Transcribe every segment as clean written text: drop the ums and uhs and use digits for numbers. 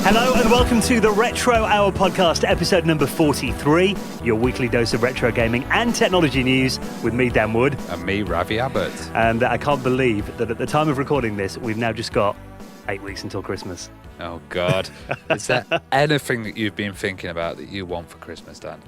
Hello and welcome to the Retro Hour podcast, episode number 43, your weekly dose of retro gaming and technology news with me, Dan Wood. And me, Ravi Abbott. And I can't believe that at the time of recording this, we've now just got 8 weeks until Christmas. Oh, God. Is there anything that you've been thinking about that you want for Christmas, Dan?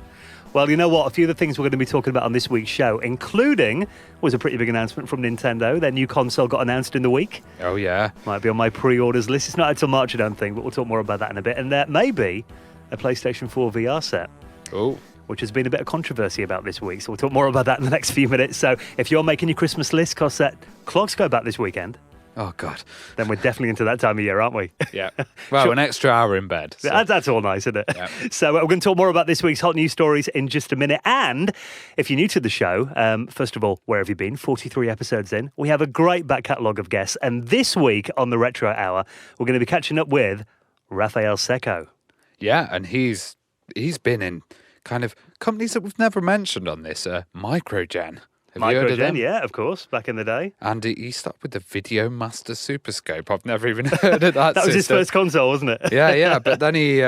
Well, you know what? A few of the things we're going to be talking about on this week's show, including, was a pretty big announcement from Nintendo. Their new console got announced in the week. Oh, yeah. Might be on my pre-orders list. It's not until March, I don't think, but we'll talk more about that in a bit. And there may be a PlayStation 4 VR set. Oh. Which has been a bit of controversy about this week. So we'll talk more about that in the next few minutes. So if you're making your Christmas list, because that clocks go back this weekend. Oh, God. Then we're definitely into that time of year, aren't we? Yeah. Well, sure. An extra hour in bed. So. That's all nice, isn't it? Yeah. So we're going to talk more about this week's hot news stories in just a minute. And if you're new to the show, first of all, where have you been? 43 episodes in. We have a great back catalogue of guests. And this week on the Retro Hour, we're going to be catching up with Raffael Sekou. Yeah, and he's been in kind of companies that we've never mentioned on this, Microgen. Have you heard of them? Yeah, of course, back in the day. And he stopped with the Video Master Super Scope. I've never even heard of that. That was his first console, wasn't it? Yeah. But then he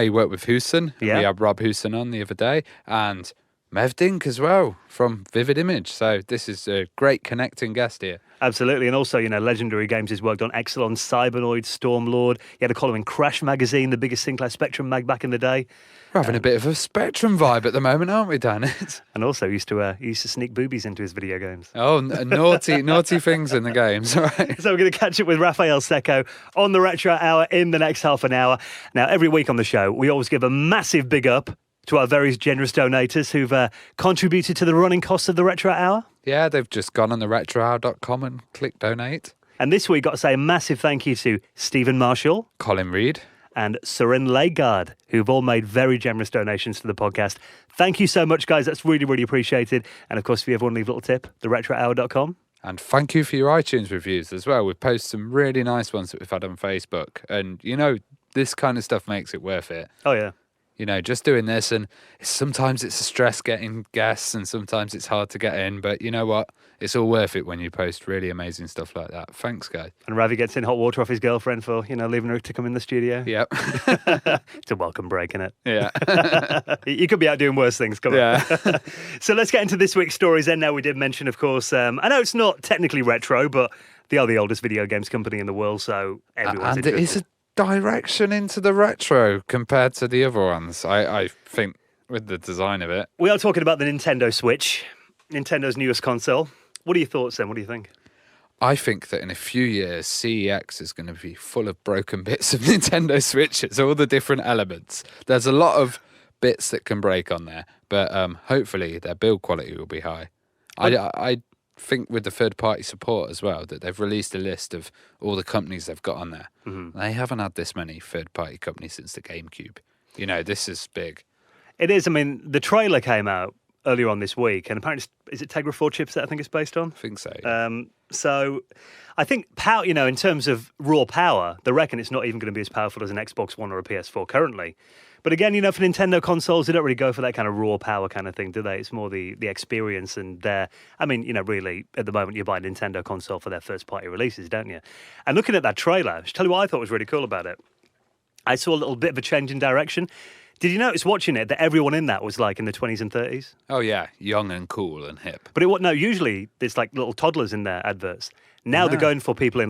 worked with Hewson. Yeah. We had Rob Hewson on the other day. And Mev Dink as well from Vivid Image. So this is a great connecting guest here. Absolutely. And also, legendary games he's worked on. Exolon, Cybernoid, Stormlord. He had a column in Crash magazine, the biggest Sinclair Spectrum mag back in the day. We're having a bit of a Spectrum vibe at the moment, aren't we, Dan? And also, he used to sneak boobies into his video games. Oh, naughty things in the games, right? So we're going to catch up with Raffael Sekou on the Retro Hour in the next half an hour. Now, every week on the show, we always give a massive big up to our very generous donators who've contributed to the running costs of the Retro Hour. Yeah, they've just gone on the retrohour.com and clicked donate. And this week, got to say a massive thank you to Stephen Marshall, Colin Reed, and Soren Legard, who've all made very generous donations to the podcast. Thank you so much, guys. That's really, really appreciated. And of course, if you ever want to leave a little tip, theretrohour.com. And thank you for your iTunes reviews as well. We've posted some really nice ones that we've had on Facebook. And, this kind of stuff makes it worth it. Oh, yeah. Just doing this, and sometimes it's a stress getting guests, and sometimes it's hard to get in. But you know what? It's all worth it when you post really amazing stuff like that. Thanks, guys. And Ravi gets in hot water off his girlfriend for, leaving her to come in the studio. Yep. It's a welcome break, isn't it? Yeah. You could be out doing worse things. Come on. So let's get into this week's stories then. Now, we did mention, of course, I know it's not technically retro, but they are the oldest video games company in the world, so everyone's and interested. it is a direction into the retro compared to the other ones, I think, with the design of it. We are talking about the Nintendo Switch, Nintendo's newest console. What are your thoughts then? What do you think? I think that in a few years, CEX is going to be full of broken bits of Nintendo Switches, all the different elements. There's a lot of bits that can break on there, but hopefully their build quality will be high. I think with the third-party support as well, that they've released a list of all the companies they've got on there. Mm-hmm. They haven't had this many third-party companies since the GameCube. This is big. It is. I mean, the trailer came out earlier on this week, and apparently, is it Tegra 4 chipset I think it's based on? I think so. Yeah. So I think power, in terms of raw power, they reckon it's not even going to be as powerful as an Xbox One or a PS4 currently. But again, for Nintendo consoles, they don't really go for that kind of raw power kind of thing, do they? It's more the experience and really, at the moment, you buy a Nintendo console for their first-party releases, don't you? And looking at that trailer, I'll tell you what I thought was really cool about it. I saw a little bit of a change in direction. Did you notice watching it that everyone in that was like in the 20s and 30s? Oh, yeah. Young and cool and hip. But usually there's like little toddlers in their adverts. Now they're going for people in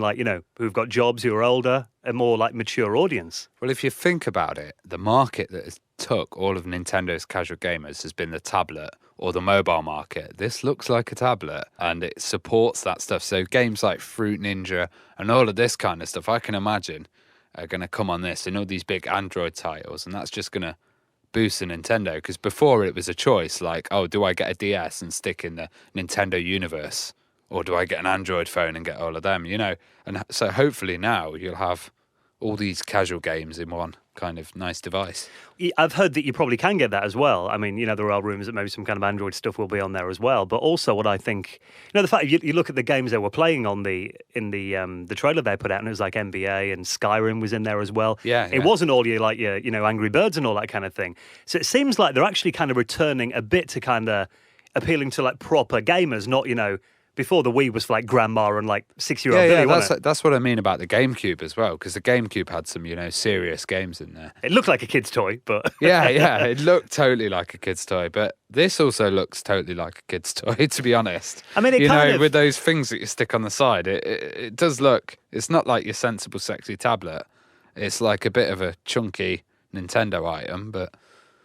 who've got jobs, who are older, a more like mature audience. Well, if you think about it, the market that has took all of Nintendo's casual gamers has been the tablet or the mobile market. This looks like a tablet and it supports that stuff. So games like Fruit Ninja and all of this kind of stuff, I can imagine, are going to come on this and all these big Android titles. And that's just going to boost the Nintendo. Because before it was a choice like, oh, do I get a DS and stick in the Nintendo universe? Or do I get an Android phone and get all of them, And so hopefully now you'll have all these casual games in one kind of nice device. I've heard that you probably can get that as well. I mean, there are rumours that maybe some kind of Android stuff will be on there as well. But also what I think, the fact you look at the games they were playing on in the trailer they put out, and it was like NBA and Skyrim was in there as well. Yeah. It wasn't all your Angry Birds and all that kind of thing. So it seems like they're actually kind of returning a bit to kind of appealing to like proper gamers, not, Before the Wii was for like grandma and like 6-year-old Billy, wasn't it? That's what I mean about the GameCube as well, because the GameCube had some, serious games in there. It looked like a kid's toy, but Yeah, it looked totally like a kid's toy, but this also looks totally like a kid's toy, to be honest. I mean, it with those things that you stick on the side, it does look, it's not like your sensible, sexy tablet. It's like a bit of a chunky Nintendo item, but...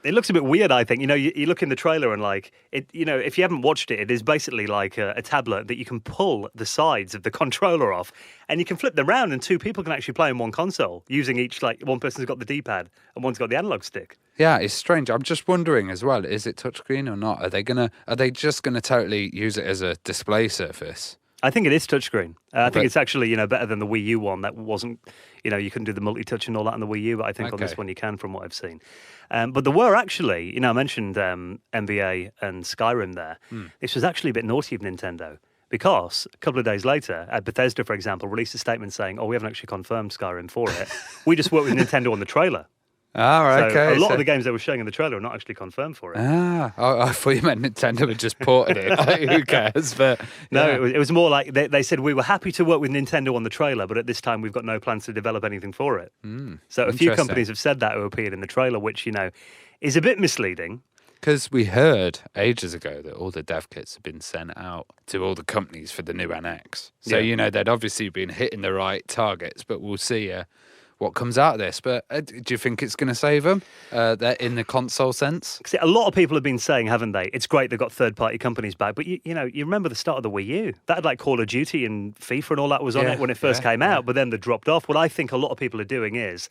It looks a bit weird, I think. You look in the trailer and like it. If you haven't watched it, it is basically like a tablet that you can pull the sides of the controller off, and you can flip them around, and two people can actually play in one console using each. Like one person's got the D-pad and one's got the analog stick. Yeah, it's strange. I'm just wondering as well: is it touchscreen or not? Are they just gonna totally use it as a display surface? I think it is touchscreen. I think it's actually, better than the Wii U one. That wasn't, you couldn't do the multi-touch and all that on the Wii U, but I think on this one you can, from what I've seen. But there were actually, I mentioned NBA and Skyrim there. This was actually a bit naughty of Nintendo, because a couple of days later, Bethesda, for example, released a statement saying, we haven't actually confirmed Skyrim for it. We just worked with Nintendo on the trailer. Ah, right, so okay. A lot of the games they were showing in the trailer are not actually confirmed for it. I thought you meant Nintendo had just ported it. Like, who cares? But no, it was more like they said we were happy to work with Nintendo on the trailer, but at this time we've got no plans to develop anything for it. So a few companies have said that who appeared in the trailer, which is a bit misleading. Because we heard ages ago that all the dev kits have been sent out to all the companies for the new NX. So they'd obviously been hitting the right targets, but we'll see. What comes out of this, but do you think it's going to save them? They're in the console sense. See, a lot of people have been saying, haven't they? It's great they've got third-party companies back, but you remember the start of the Wii U. That had like Call of Duty and FIFA and all that was on it when it first came out, but then they dropped off. What I think a lot of people are doing is,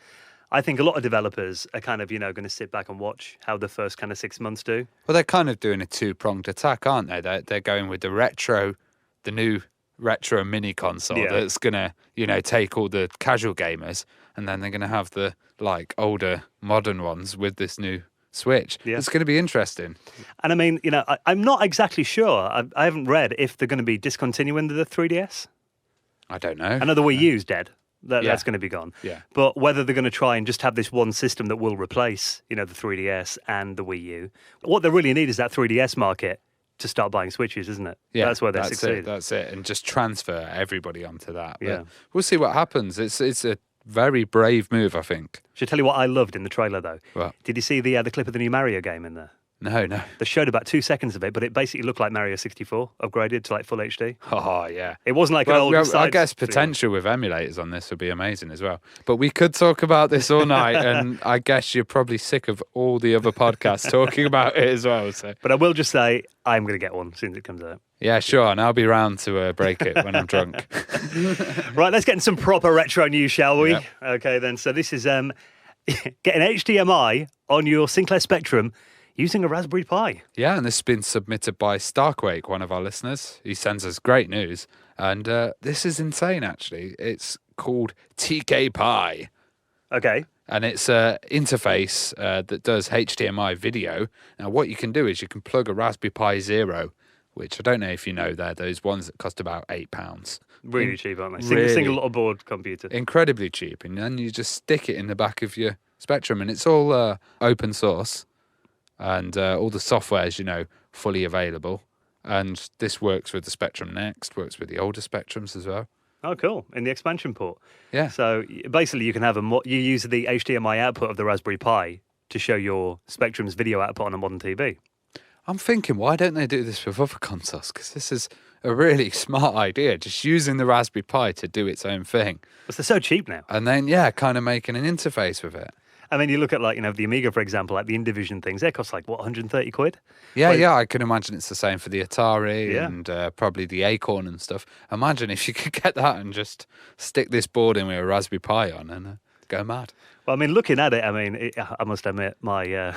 I think a lot of developers are kind of going to sit back and watch how the first kind of 6 months do. Well, they're kind of doing a two-pronged attack, aren't they? They're going with the new retro mini console that's going to take all the casual gamers, and then they're going to have the older modern ones with this new Switch. It's going to be interesting. And I mean, I'm not exactly sure. I haven't read if they're going to be discontinuing the 3DS. I don't know. I know the Wii U's dead. That's going to be gone. Yeah. But whether they're going to try and just have this one system that will replace, the 3DS and the Wii U. What they really need is that 3DS market to start buying Switches, isn't it? Yeah, that's where they succeed. That's it. And just transfer everybody onto that. But we'll see what happens. It's a very brave move, I think. Should I tell you what I loved in the trailer, though? What? Did you see the clip of the new Mario game in there? No. They showed about 2 seconds of it, but it basically looked like Mario 64, upgraded to like full HD. Oh, yeah. It wasn't like an old... I guess potential with emulators on this would be amazing as well. But we could talk about this all night, and I guess you're probably sick of all the other podcasts talking about it as well. So. But I will just say, I'm going to get one as soon as it comes out. Yeah, sure, and I'll be round to break it when I'm drunk. Right, let's get in some proper retro news, shall we? Yep. Okay, then. So this is getting HDMI on your Sinclair Spectrum using a Raspberry Pi. Yeah, and this has been submitted by Starquake, one of our listeners. He sends us great news. And this is insane, actually. It's called TK Pi. Okay. And it's an interface that does HDMI video. Now, what you can do is you can plug a Raspberry Pi Zero, which I don't know if you know, they're those ones that cost about £8. Really cheap, aren't they? Single little board computer. Incredibly cheap. And then you just stick it in the back of your Spectrum. And it's all open source. And all the software is, fully available. And this works with the Spectrum Next, works with the older Spectrums as well. Oh, cool. In the expansion port. Yeah. So basically you can have you use the HDMI output of the Raspberry Pi to show your Spectrum's video output on a modern TV. I'm thinking, why don't they do this with other consoles? Because this is a really smart idea, just using the Raspberry Pi to do its own thing. But they're so cheap now. And then, kind of making an interface with it. And then you look at the Amiga, for example, like the Indyvision things, they cost 130 quid? Yeah, I can imagine it's the same for the Atari and probably the Acorn and stuff. Imagine if you could get that and just stick this board in with a Raspberry Pi on and go mad. Well, looking at it, I must admit my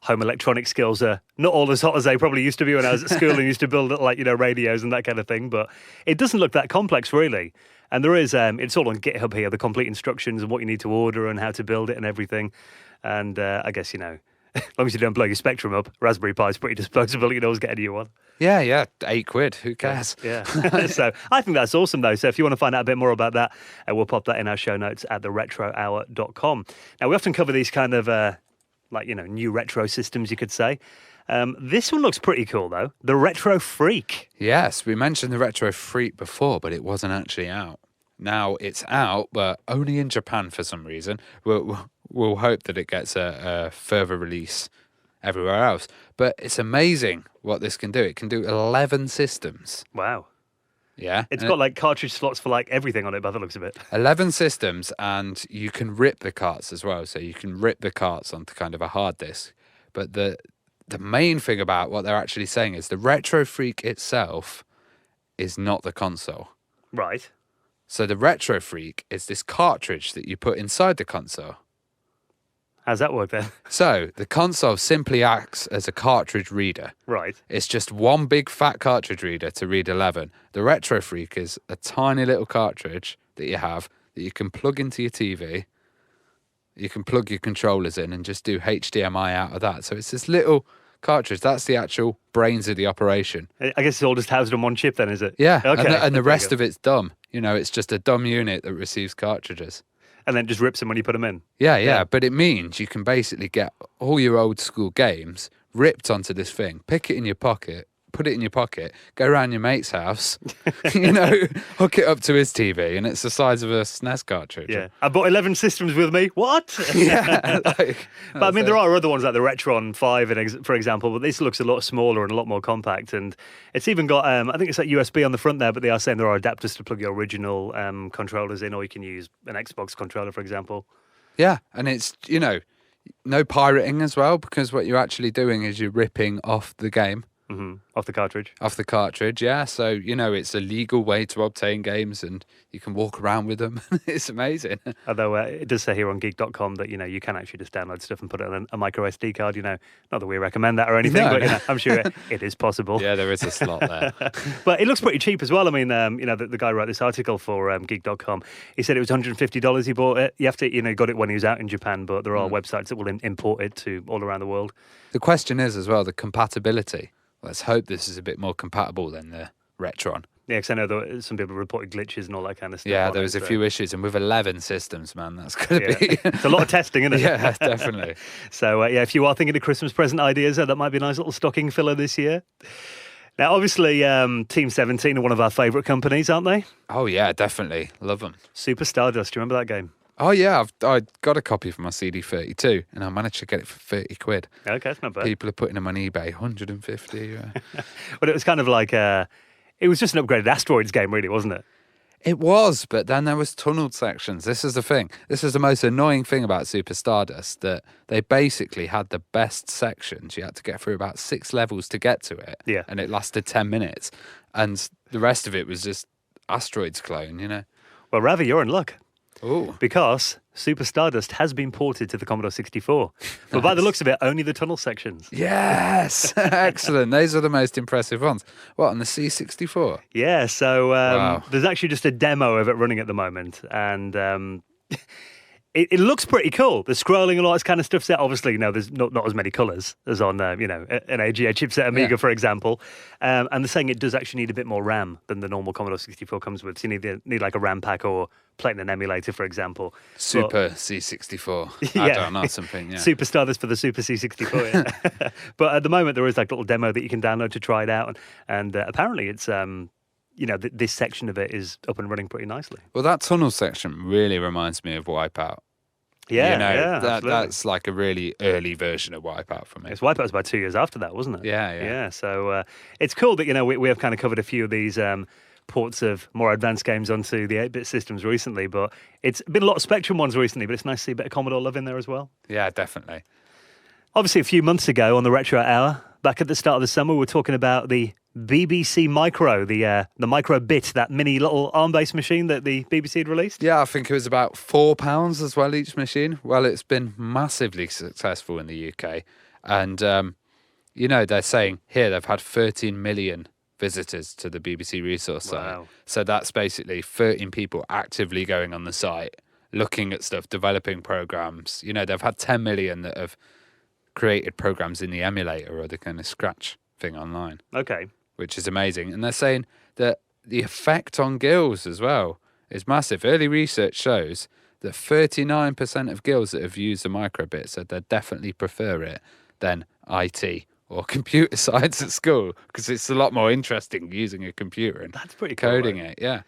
home electronic skills are not all as hot as they probably used to be when I was at school and used to build radios and that kind of thing. But it doesn't look that complex, really. And there is, it's all on GitHub here, the complete instructions and what you need to order and how to build it and everything. And I guess, as long as you don't blow your Spectrum up, Raspberry Pi is pretty disposable. You can always get a new one. Yeah, £8. Who cares? Yeah. So I think that's awesome, though. So if you want to find out a bit more about that, we'll pop that in our show notes at theretrohour.com. Now, we often cover these kind of like, new retro systems, you could say. This one looks pretty cool, though. The Retro Freak. Yes, we mentioned the Retro Freak before, but it wasn't actually out. Now it's out, but only in Japan for some reason. We'll hope that it gets a further release everywhere else. But it's amazing what this can do. It can do 11 systems. Wow. Yeah. It's got like cartridge slots for like everything on it by the looks of it. 11 systems, and you can rip the carts as well. So you can rip the carts onto kind of a hard disk. But the main thing about what they're actually saying is the Retro Freak itself is not the console. Right. So the Retro Freak is this cartridge that you put inside the console. How's that work then? So the console simply acts as a cartridge reader. Right. It's just one big fat cartridge reader to read 11. The Retro Freak is a tiny little cartridge that you have that you can plug into your TV. You can plug your controllers in and just do HDMI out of that. So it's this little cartridge. That's the actual brains of the operation. I guess it's all just housed on one chip then, is it? Yeah. Okay. And the rest of it's dumb. It's just a dumb unit that receives cartridges. And then just rips them when you put them in. Yeah. But it means you can basically get all your old school games ripped onto this thing, pick it in your pocket, put it in your pocket, go around your mate's house, hook it up to his TV, and it's the size of a SNES cartridge. Yeah. I bought 11 systems with me. What? Yeah. But I mean, there are other ones like the Retron 5, for example, but this looks a lot smaller and a lot more compact. And it's even got, I think it's like USB on the front there, but they are saying there are adapters to plug your original controllers in, or you can use an Xbox controller, for example. Yeah. And it's, no pirating as well, because what you're actually doing is you're ripping off the game. Mm-hmm. Off the cartridge. Off the cartridge, yeah. So, it's a legal way to obtain games and you can walk around with them. It's amazing. Although it does say here on geek.com that, you can actually just download stuff and put it on a micro SD card, not that we recommend that or anything, but I'm sure it is possible. Yeah, there is a slot there. But it looks pretty cheap as well. I mean, the guy who wrote this article for geek.com, he said it was $150 he bought it. You have to, got it when he was out in Japan, but there are websites that will import it to all around the world. The question is as well, the compatibility. Let's hope this is a bit more compatible than the Retron. Yeah, because I know that some people reported glitches and all that kind of stuff. Yeah, there was a few issues, and with 11 systems, man, that's going to be... It's a lot of testing, isn't it? Yeah, definitely. So, if you are thinking of Christmas present ideas, that might be a nice little stocking filler this year. Now, obviously, Team 17 are one of our favourite companies, aren't they? Oh, yeah, definitely. Love them. Super Stardust, do you remember that game? Oh, yeah, I got a copy for my CD32, and I managed to get it for 30 quid. Okay, that's not bad. People are putting them on eBay, 150. Yeah. But it was kind of like, it was just an upgraded Asteroids game, really, wasn't it? It was, but then there was tunneled sections. This is the thing. This is the most annoying thing about Super Stardust, that they basically had the best sections. You had to get through about 6 levels to get to it. Yeah. And it lasted 10 minutes. And the rest of it was just Asteroids clone, Well, Ravi, you're in luck. Ooh. Because Super Stardust has been ported to the Commodore 64. But by the looks of it, only the tunnel sections. Yes! Excellent. Those are the most impressive ones. What, on the C64? Yeah, so Wow. there's actually just a demo of it running at the moment. And it looks pretty cool. The scrolling and all that kind of stuff set. Obviously, there's not as many colours as on, an AGA chipset Amiga, for example. And they're saying it does actually need a bit more RAM than the normal Commodore 64 comes with. So you need like a RAM pack or playing an emulator, for example. Super C64. Yeah. I don't know, something, yeah. Super Stardust for the Super C64. Yeah. But at the moment, there is like a little demo that you can download to try it out. And apparently it's... this section of it is up and running pretty nicely. Well, that tunnel section really reminds me of Wipeout. Yeah, that's like a really early version of Wipeout for me. It's Wipeout was about 2 years after that, wasn't it? Yeah. So it's cool that we have kind of covered a few of these ports of more advanced games onto the 8-bit systems recently, but it's been a lot of Spectrum ones recently. But it's nice to see a bit of Commodore love in there as well. Yeah, definitely. Obviously, a few months ago on the Retro Hour, back at the start of the summer, we were talking about the BBC Micro, the Micro Bit, that mini little ARM-based machine that the BBC had released. Yeah, I think it was about £4 as well each machine. Well, it's been massively successful in the UK. And, they're saying here they've had 13 million visitors to the BBC resource site. So that's basically 13 people actively going on the site, looking at stuff, developing programs. They've had 10 million that have created programs in the emulator or the kind of Scratch thing online. Okay. Which is amazing. And they're saying that the effect on gills as well is massive. Early research shows that 39% of girls that have used the microbit said they definitely prefer it than IT or computer science at school, because it's a lot more interesting using a computer and That's pretty cool, coding right? it. Yeah.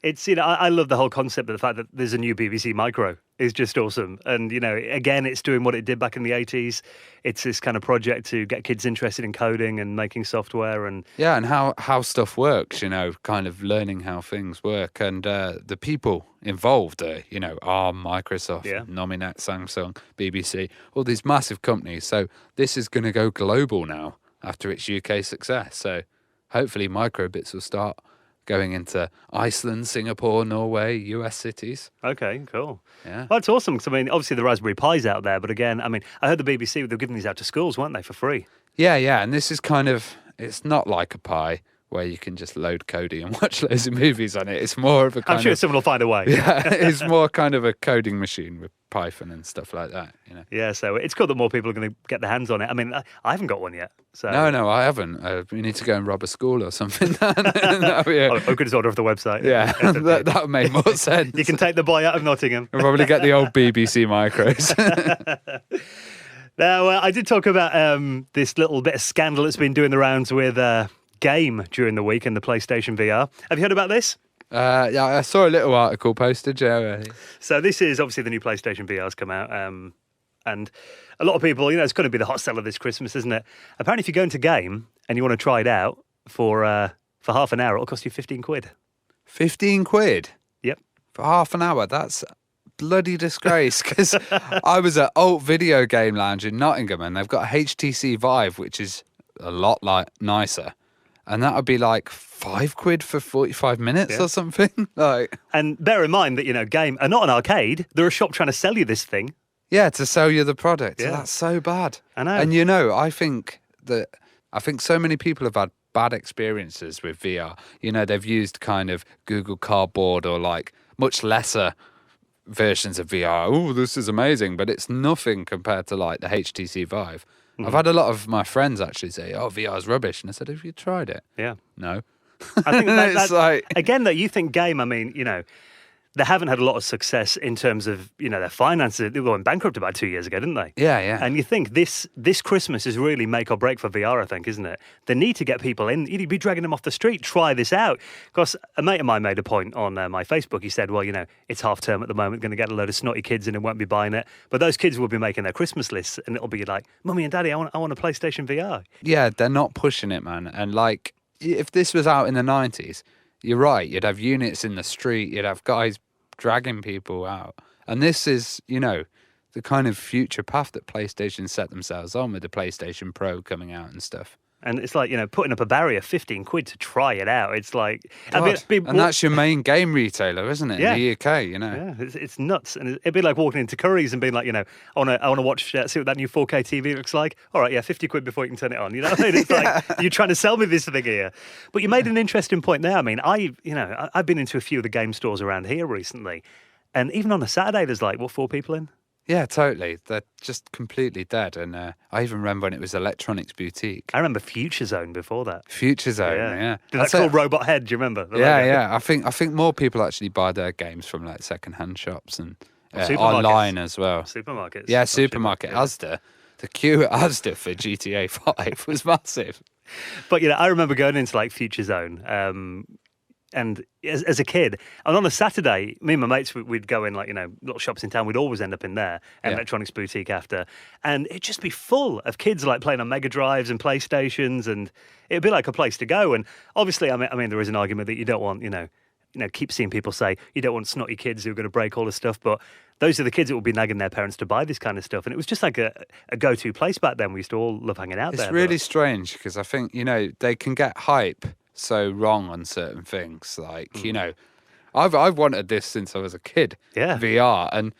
It's, I love the whole concept of the fact that there's a new BBC Micro is just awesome. And, again, it's doing what it did back in the 80s. It's this kind of project to get kids interested in coding and making software. And Yeah, and how stuff works, kind of learning how things work. And the people involved are, Arm, Microsoft, Yeah. Nominet, Samsung, BBC, all these massive companies. So this is going to go global now after its UK success. So hopefully microbits will start going into Iceland, Singapore, Norway, US cities. Okay, cool. Yeah. Well, that's awesome. 'Cause, obviously the Raspberry Pi's out there. But again, I heard the BBC, they're giving these out to schools, weren't they, for free? Yeah. And this is kind of, it's not like a Pi where you can just load Kodi and watch loads of movies on it. It's more of a kind I'm sure of... someone will find a way. Yeah, it's more kind of a coding machine with Python and stuff like that, Yeah, so it's cool that more people are going to get their hands on it. I haven't got one yet. So No, I haven't. We need to go and rob a school or something. Yeah, I could just order off the website. yeah. that would make more sense. You can take the boy out of Nottingham. We'll probably get the old BBC micros. Now, I did talk about this little bit of scandal that's been doing the rounds with Game during the week and the PlayStation VR. Have you heard about this? Yeah, I saw a little article posted, Joe. So this is obviously the new PlayStation VR's come out. And a lot of people, it's going to be the hot seller this Christmas, isn't it? Apparently, if you go into Game and you want to try it out for half an hour, it'll cost you 15 quid. 15 quid? Yep. For half an hour? That's bloody disgrace, because I was at Alt Video Game Lounge in Nottingham and they've got a HTC Vive, which is a lot nicer. And that would be like 5 quid for 45 minutes or something. And bear in mind that, Game are not an arcade. They're a shop trying to sell you this thing. Yeah, to sell you the product. Yeah. That's so bad. I know. And I think so many people have had bad experiences with VR. They've used kind of Google Cardboard or like much lesser versions of VR. Oh, this is amazing, but it's nothing compared to like the HTC Vive. I've had a lot of my friends actually say, "Oh, VR is rubbish," and I said, "Have you tried it?" Yeah. No. I think It's like... again, that you think Game, they haven't had a lot of success in terms of, their finances. They went bankrupt about 2 years ago, didn't they? Yeah. And you think this Christmas is really make or break for VR, I think, isn't it? They need to get people in. You'd be dragging them off the street, try this out. Because a mate of mine made a point on my Facebook. He said, well, it's half term at the moment, going to get a load of snotty kids in and won't be buying it. But those kids will be making their Christmas lists and it'll be like, Mummy and Daddy, I want a PlayStation VR. Yeah, they're not pushing it, man. And like, if this was out in the 90s, you're right. You'd have units in the street. You'd have guys dragging people out. And this is, the kind of future path that PlayStation set themselves on with the PlayStation Pro coming out and stuff. And it's like, putting up a barrier, 15 quid to try it out. It's like... and that's your main game retailer, isn't it? Yeah. In the UK, Yeah, it's nuts. And it'd be like walking into Curry's and being like, I want to watch, see what that new 4K TV looks like. All right, yeah, 50 quid before you can turn it on. You know what I mean? It's like, you're trying to sell me this thing here. But you made an interesting point there. I mean, I've been into a few of the game stores around here recently. And even on a Saturday, there's like, 4 people in? Yeah, totally. They're just completely dead. And I even remember when it was Electronics Boutique. I remember Future Zone before that. Future Zone, yeah. Did that call Robot Head? Do you remember? Yeah. I think more people actually buy their games from like second-hand shops and online as well. Supermarkets. Yeah, supermarket. Asda. The queue at Asda for GTA 5 was massive. But, I remember going into like Future Zone. And as a kid, and on a Saturday, me and my mates, we'd go in like, little shops in town. We'd always end up in there, Electronics Boutique after. And it'd just be full of kids like playing on Mega Drives and PlayStations. And it'd be like a place to go. And obviously, I mean, there is an argument that you don't want, keep seeing people say you don't want snotty kids who are going to break all this stuff. But those are the kids that will be nagging their parents to buy this kind of stuff. And it was just like a go-to place back then. We used to all love hanging out there. It's really strange because I think, they can get hype so wrong on certain things. Like, I've wanted this since I was a kid. Yeah. VR. And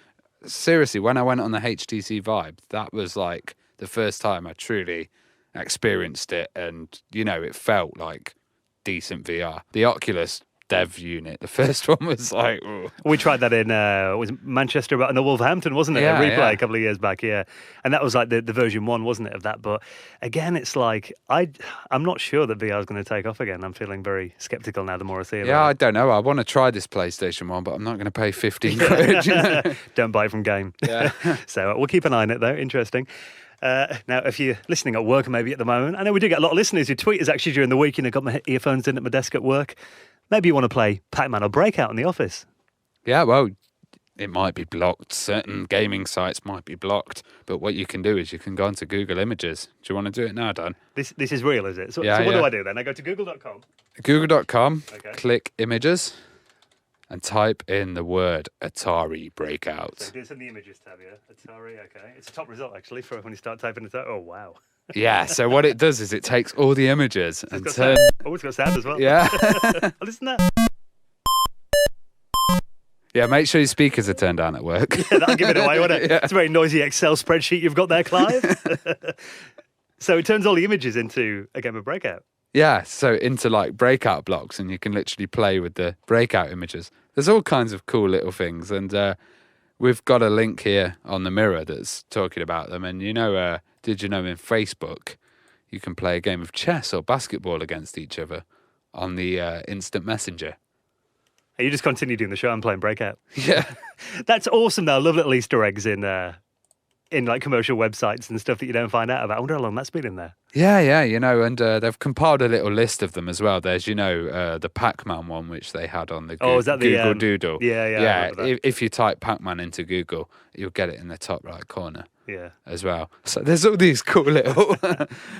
seriously, when I went on the HTC Vive, that was like the first time I truly experienced it. And, it felt like decent VR. The Oculus dev unit. The first one was like... Ugh. We tried that in was Manchester and the Wolverhampton, wasn't it? Yeah, a replay yeah. a couple of years back, yeah. And that was like the version 1, wasn't it, of that? But again, it's like I'm not sure that VR is going to take off again. I'm feeling very skeptical now the more I see it. Yeah, I don't know. I want to try this PlayStation 1, but I'm not going to pay 15 quid. You know? Don't buy it from Game. Yeah. So we'll keep an eye on it, though. Interesting. Now, if you're listening at work maybe at the moment, I know we do get a lot of listeners who tweet us actually during the week, and I've got my earphones in at my desk at work. Maybe you want to play Pac-Man or Breakout in the office. Yeah, well, it might be blocked. Certain gaming sites might be blocked. But what you can do is you can go onto Google Images. Do you want to do it now, Dan? This is real, is it? So, Yeah, so what yeah. do I do then? I go to google.com. Google.com, Okay. click Images, and type in the word Atari Breakout. So it's in the Images tab, yeah? Atari, okay. It's a top result, actually, for when you start typing it out. Oh, wow. Yeah, so what it does is it takes all the images and It's got turns... sound. Oh, it's got sound as well. Yeah. Listen to that. Yeah, make sure your speakers are turned down at work. Yeah, that'll give it away, won't it? Yeah. It's a very noisy Excel spreadsheet you've got there, Clive. So it turns all the images into a game of Breakout. Yeah, so into like breakout blocks, and you can literally play with the breakout images. There's all kinds of cool little things, and we've got a link here on the mirror that's talking about them. And did you know in Facebook you can play a game of chess or basketball against each other on the instant messenger? And you just continue doing the show and playing Breakout. Yeah. That's awesome, though. I love little Easter eggs in like commercial websites and stuff that you don't find out about. I wonder how long that's been in there. Yeah, and they've compiled a little list of them as well. There's, the Pac-Man one, which they had on the Is that the, Google Doodle. Yeah, I Yeah, remember that. if you type Pac-Man into Google, you'll get it in the top right corner Yeah. as well. So there's all these cool little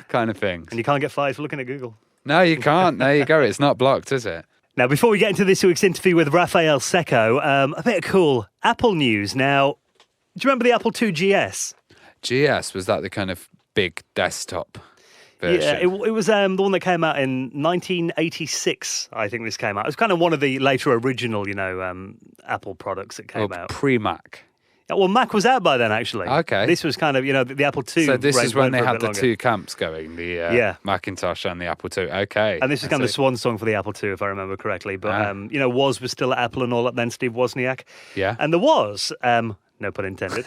kind of things. And you can't get fired for looking at Google. No, you can't. There you go. It's not blocked, is it? Now, before we get into this week's interview with Raffael Sekou, a bit of cool Apple news. Now, do you remember the Apple II GS? GS, was that the kind of big desktop version? Yeah, it was the one that came out in 1986, I think this came out. It was kind of one of the later original, Apple products that came out. Pre-Mac. Yeah, well, Mac was out by then, actually. Okay. This was kind of, the Apple II. So this is when went they for a had bit the longer. two camps going, the Macintosh and the Apple II. Okay. And this was kind of the swan song for the Apple II, if I remember correctly. But, Woz was still at Apple and all that then, Steve Wozniak. Yeah. And there was, no pun intended,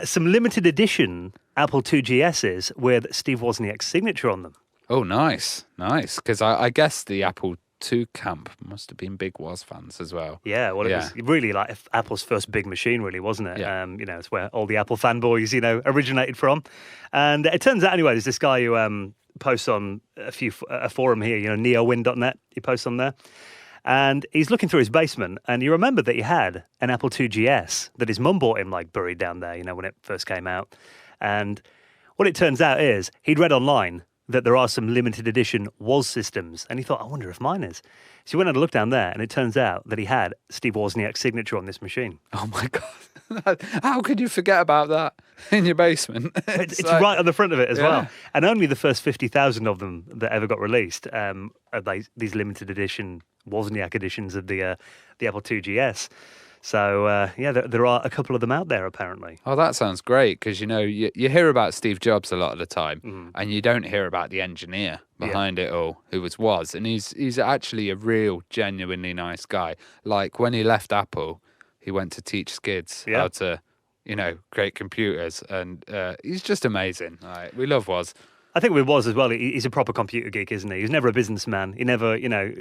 some limited edition Apple II GSs with Steve Wozniak's signature on them. Oh, nice. Because I guess the Apple II camp must have been big Woz fans as well. Yeah, well, it was really like Apple's first big machine, really, wasn't it? Yeah. It's where all the Apple fanboys, originated from. And it turns out, anyway, there's this guy who posts on a forum here, neowin.net. He posts on there. And he's looking through his basement, and you remember that he had an Apple II GS that his mum bought him, like, buried down there, when it first came out. And what it turns out is he'd read online that there are some limited edition Woz systems, and he thought, I wonder if mine is. So he went and looked down there, and it turns out that he had Steve Wozniak's signature on this machine. Oh, my God. How could you forget about that in your basement? It's like- right on the front of it as Yeah. well. And only the first 50,000 of them that ever got released are these limited edition Wozniak editions of the Apple II GS. So, there are a couple of them out there, apparently. Oh, that sounds great, because, you hear about Steve Jobs a lot of the time, and you don't hear about the engineer behind it all, who was Woz. And he's actually a real, genuinely nice guy. Like, when he left Apple, he went to teach kids how to, create computers, and he's just amazing. Like, we love Woz. I think with Woz as well, he's a proper computer geek, isn't he? He was never a businessman. He never,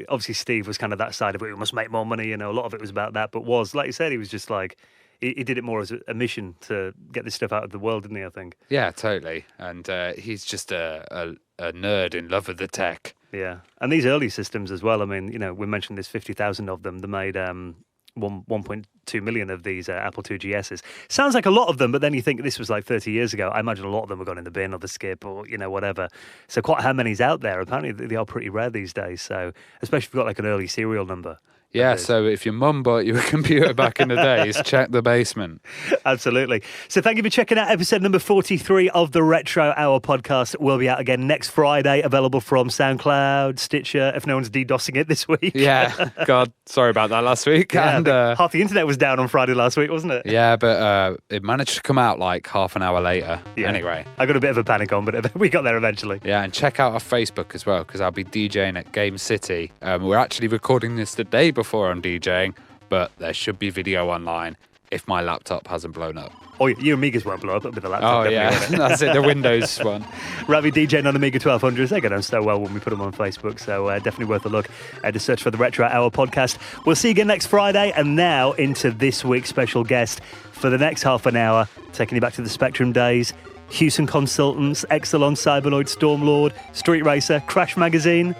obviously Steve was kind of that side of it. We must make more money, a lot of it was about that. But Woz, like you said, he was just like, he did it more as a mission to get this stuff out of the world, didn't he, I think? Yeah, totally. And he's just a nerd in love with the tech. Yeah. And these early systems as well, I mean, we mentioned there's 50,000 of them. They made 1.2 million of these Apple II GSs. Sounds like a lot of them, but then you think this was like 30 years ago. I imagine a lot of them were gone in the bin or the skip or, whatever. So quite how many's out there? Apparently they are pretty rare these days. So especially if you've got like an early serial number. Yeah, so if your mum bought you a computer back in the days, check the basement. Absolutely. So thank you for checking out episode number 43 of the Retro Hour podcast. We'll be out again next Friday, available from SoundCloud, Stitcher, if no one's DDoSing it this week. Yeah, God, sorry about that last week. Yeah, And half the internet was down on Friday last week, wasn't it? yeah, but it managed to come out like half an hour later. Yeah. Anyway. I got a bit of a panic on, but we got there eventually. Yeah, and check out our Facebook as well, because I'll be DJing at Game City. We're actually recording this the day before before on DJing, but there should be video online if my laptop hasn't blown up. Oh, your Amigas won't blow up with the laptop. Oh, yeah, that's it, the Windows one. Ravi DJing on Amiga 1200s. They go down so well when we put them on Facebook, so definitely worth a look. Just search for the Retro Hour podcast. We'll see you again next Friday, and now into this week's special guest for the next half an hour, taking you back to the Spectrum days. Hewson Consultants, Exolon, Cybernoid, Stormlord, Street Racer, Crash Magazine.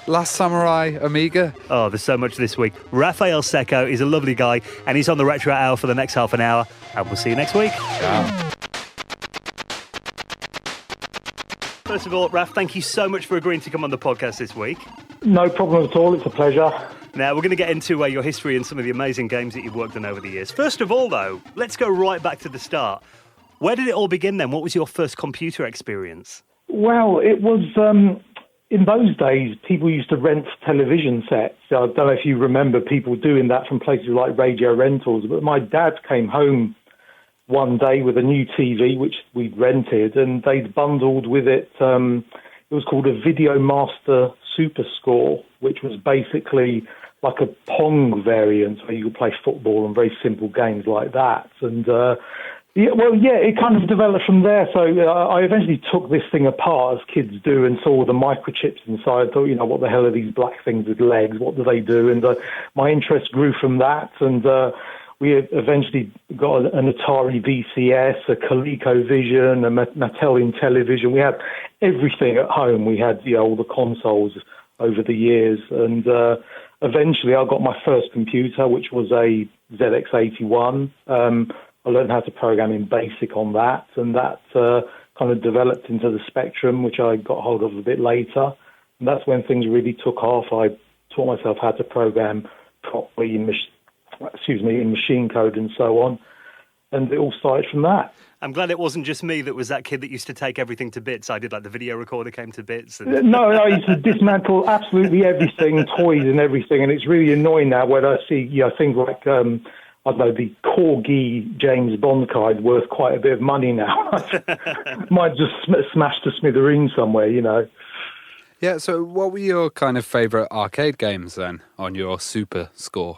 Last Samurai, Amiga. Oh, there's so much this week. Raffaele Cecco is a lovely guy, and he's on the Retro Hour for the next half an hour, and we'll see you next week. Ciao. First of all, Raf, thank you so much for agreeing to come on the podcast this week. No problem at all. It's a pleasure. Now, we're going to get into your history and some of the amazing games that you've worked on over the years. First of all, though, let's go right back to the start. Where did it all begin then? What was your first computer experience? Well, it was... in those days, people used to rent television sets. I don't know if you remember people doing that from places like Radio Rentals, but my dad came home one day with a new TV, which we'd rented, and they'd bundled with it, it was called a Video Master Super Score, which was basically like a Pong variant where you could play football and very simple games like that. And it kind of developed from there. So I eventually took this thing apart, as kids do, and saw the microchips inside. I thought, what the hell are these black things with legs? What do they do? And my interest grew from that. And we eventually got an Atari VCS, a ColecoVision, a Mattel Intellivision. We had everything at home. We had all the consoles over the years. And eventually I got my first computer, which was a ZX81. I learned how to program in BASIC on that, and that kind of developed into the Spectrum, which I got hold of a bit later. And that's when things really took off. I taught myself how to program properly in machine code and so on, and it all started from that. I'm glad it wasn't just me that was that kid that used to take everything to bits. I did, like the video recorder came to bits. And... No, I used to dismantle absolutely everything, toys and everything, and it's really annoying now when I see things like... I don't know, the Corgi James Bond card worth quite a bit of money now. Might just smash to smithereens somewhere, Yeah, so what were your kind of favourite arcade games then on your Super Score?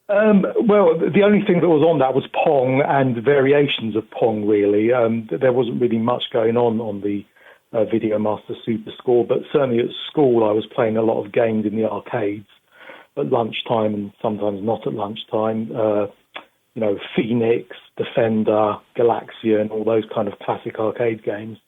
Well, the only thing that was on that was Pong and variations of Pong, really. There wasn't really much going on the Video Master Super Score, but certainly at school I was playing a lot of games in the arcades. At lunchtime and sometimes not at lunchtime, Phoenix, Defender, Galaxia, and all those kind of classic arcade games.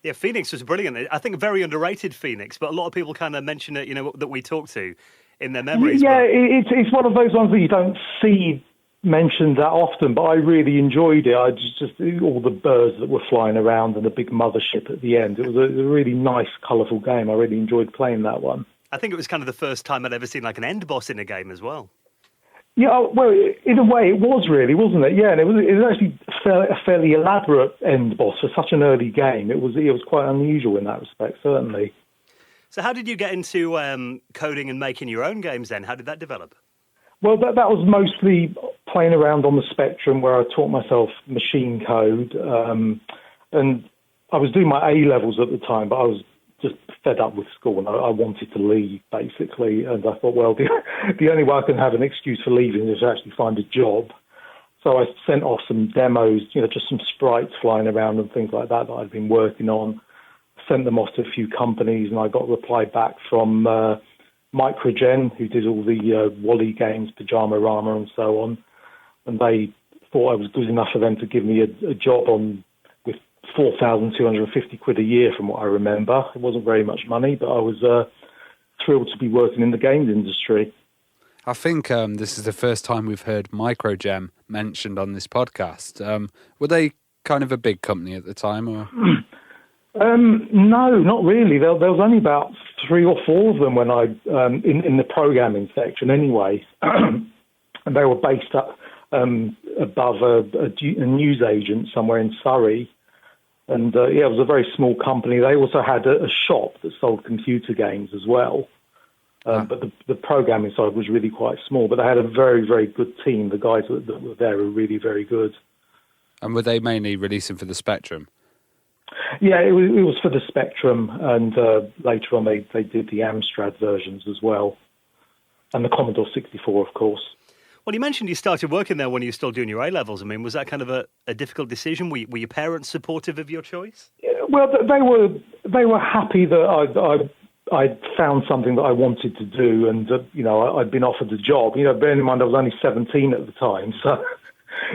Yeah, Phoenix was brilliant. I think a very underrated Phoenix, but a lot of people kind of mention it, that we talk to in their memories. Yeah, it's one of those ones that you don't see mentioned that often, but I really enjoyed it. I just all the birds that were flying around and the big mothership at the end. It was a really nice, colourful game. I really enjoyed playing that one. I think it was kind of the first time I'd ever seen like an end boss in a game as well. Yeah, well, in a way it was really, wasn't it? Yeah, and it was actually a fairly elaborate end boss for such an early game. It was quite unusual in that respect, certainly. So how did you get into coding and making your own games then? How did that develop? Well, that was mostly playing around on the Spectrum where I taught myself machine code. And I was doing my A-levels at the time, but I was just fed up with school and I wanted to leave, basically. And I thought, well, the only way I can have an excuse for leaving is to actually find a job. So I sent off some demos, just some sprites flying around and things like that I'd been working on. Sent them off to a few companies and I got a reply back from Microgen, who did all the Wally games, Pyjama Rama and so on. And they thought I was good enough for them to give me a job on with 4,250 quid a year from what I remember. It wasn't very much money, but I was thrilled to be working in the games industry. I think this is the first time we've heard Microgem mentioned on this podcast. Were they kind of a big company at the time? Or? No, not really. There was only about 3 or 4 of them when I in the programming section anyway. And they were based up above a news agent somewhere in Surrey. And it was a very small company. They also had a shop that sold computer games as well. But the programming side was really quite small. But they had a very, very good team. The guys that were there were really very good. And were they mainly releasing for the Spectrum? Yeah, it was for the Spectrum. And later on, they did the Amstrad versions as well. and the Commodore 64, of course. Well, you mentioned you started working there when you were still doing your A-levels. I mean, was that kind of a difficult decision? Were your parents supportive of your choice? Yeah, well, they were happy that I'd found something that I wanted to do, and I'd been offered a job. Bearing in mind I was only 17 at the time, so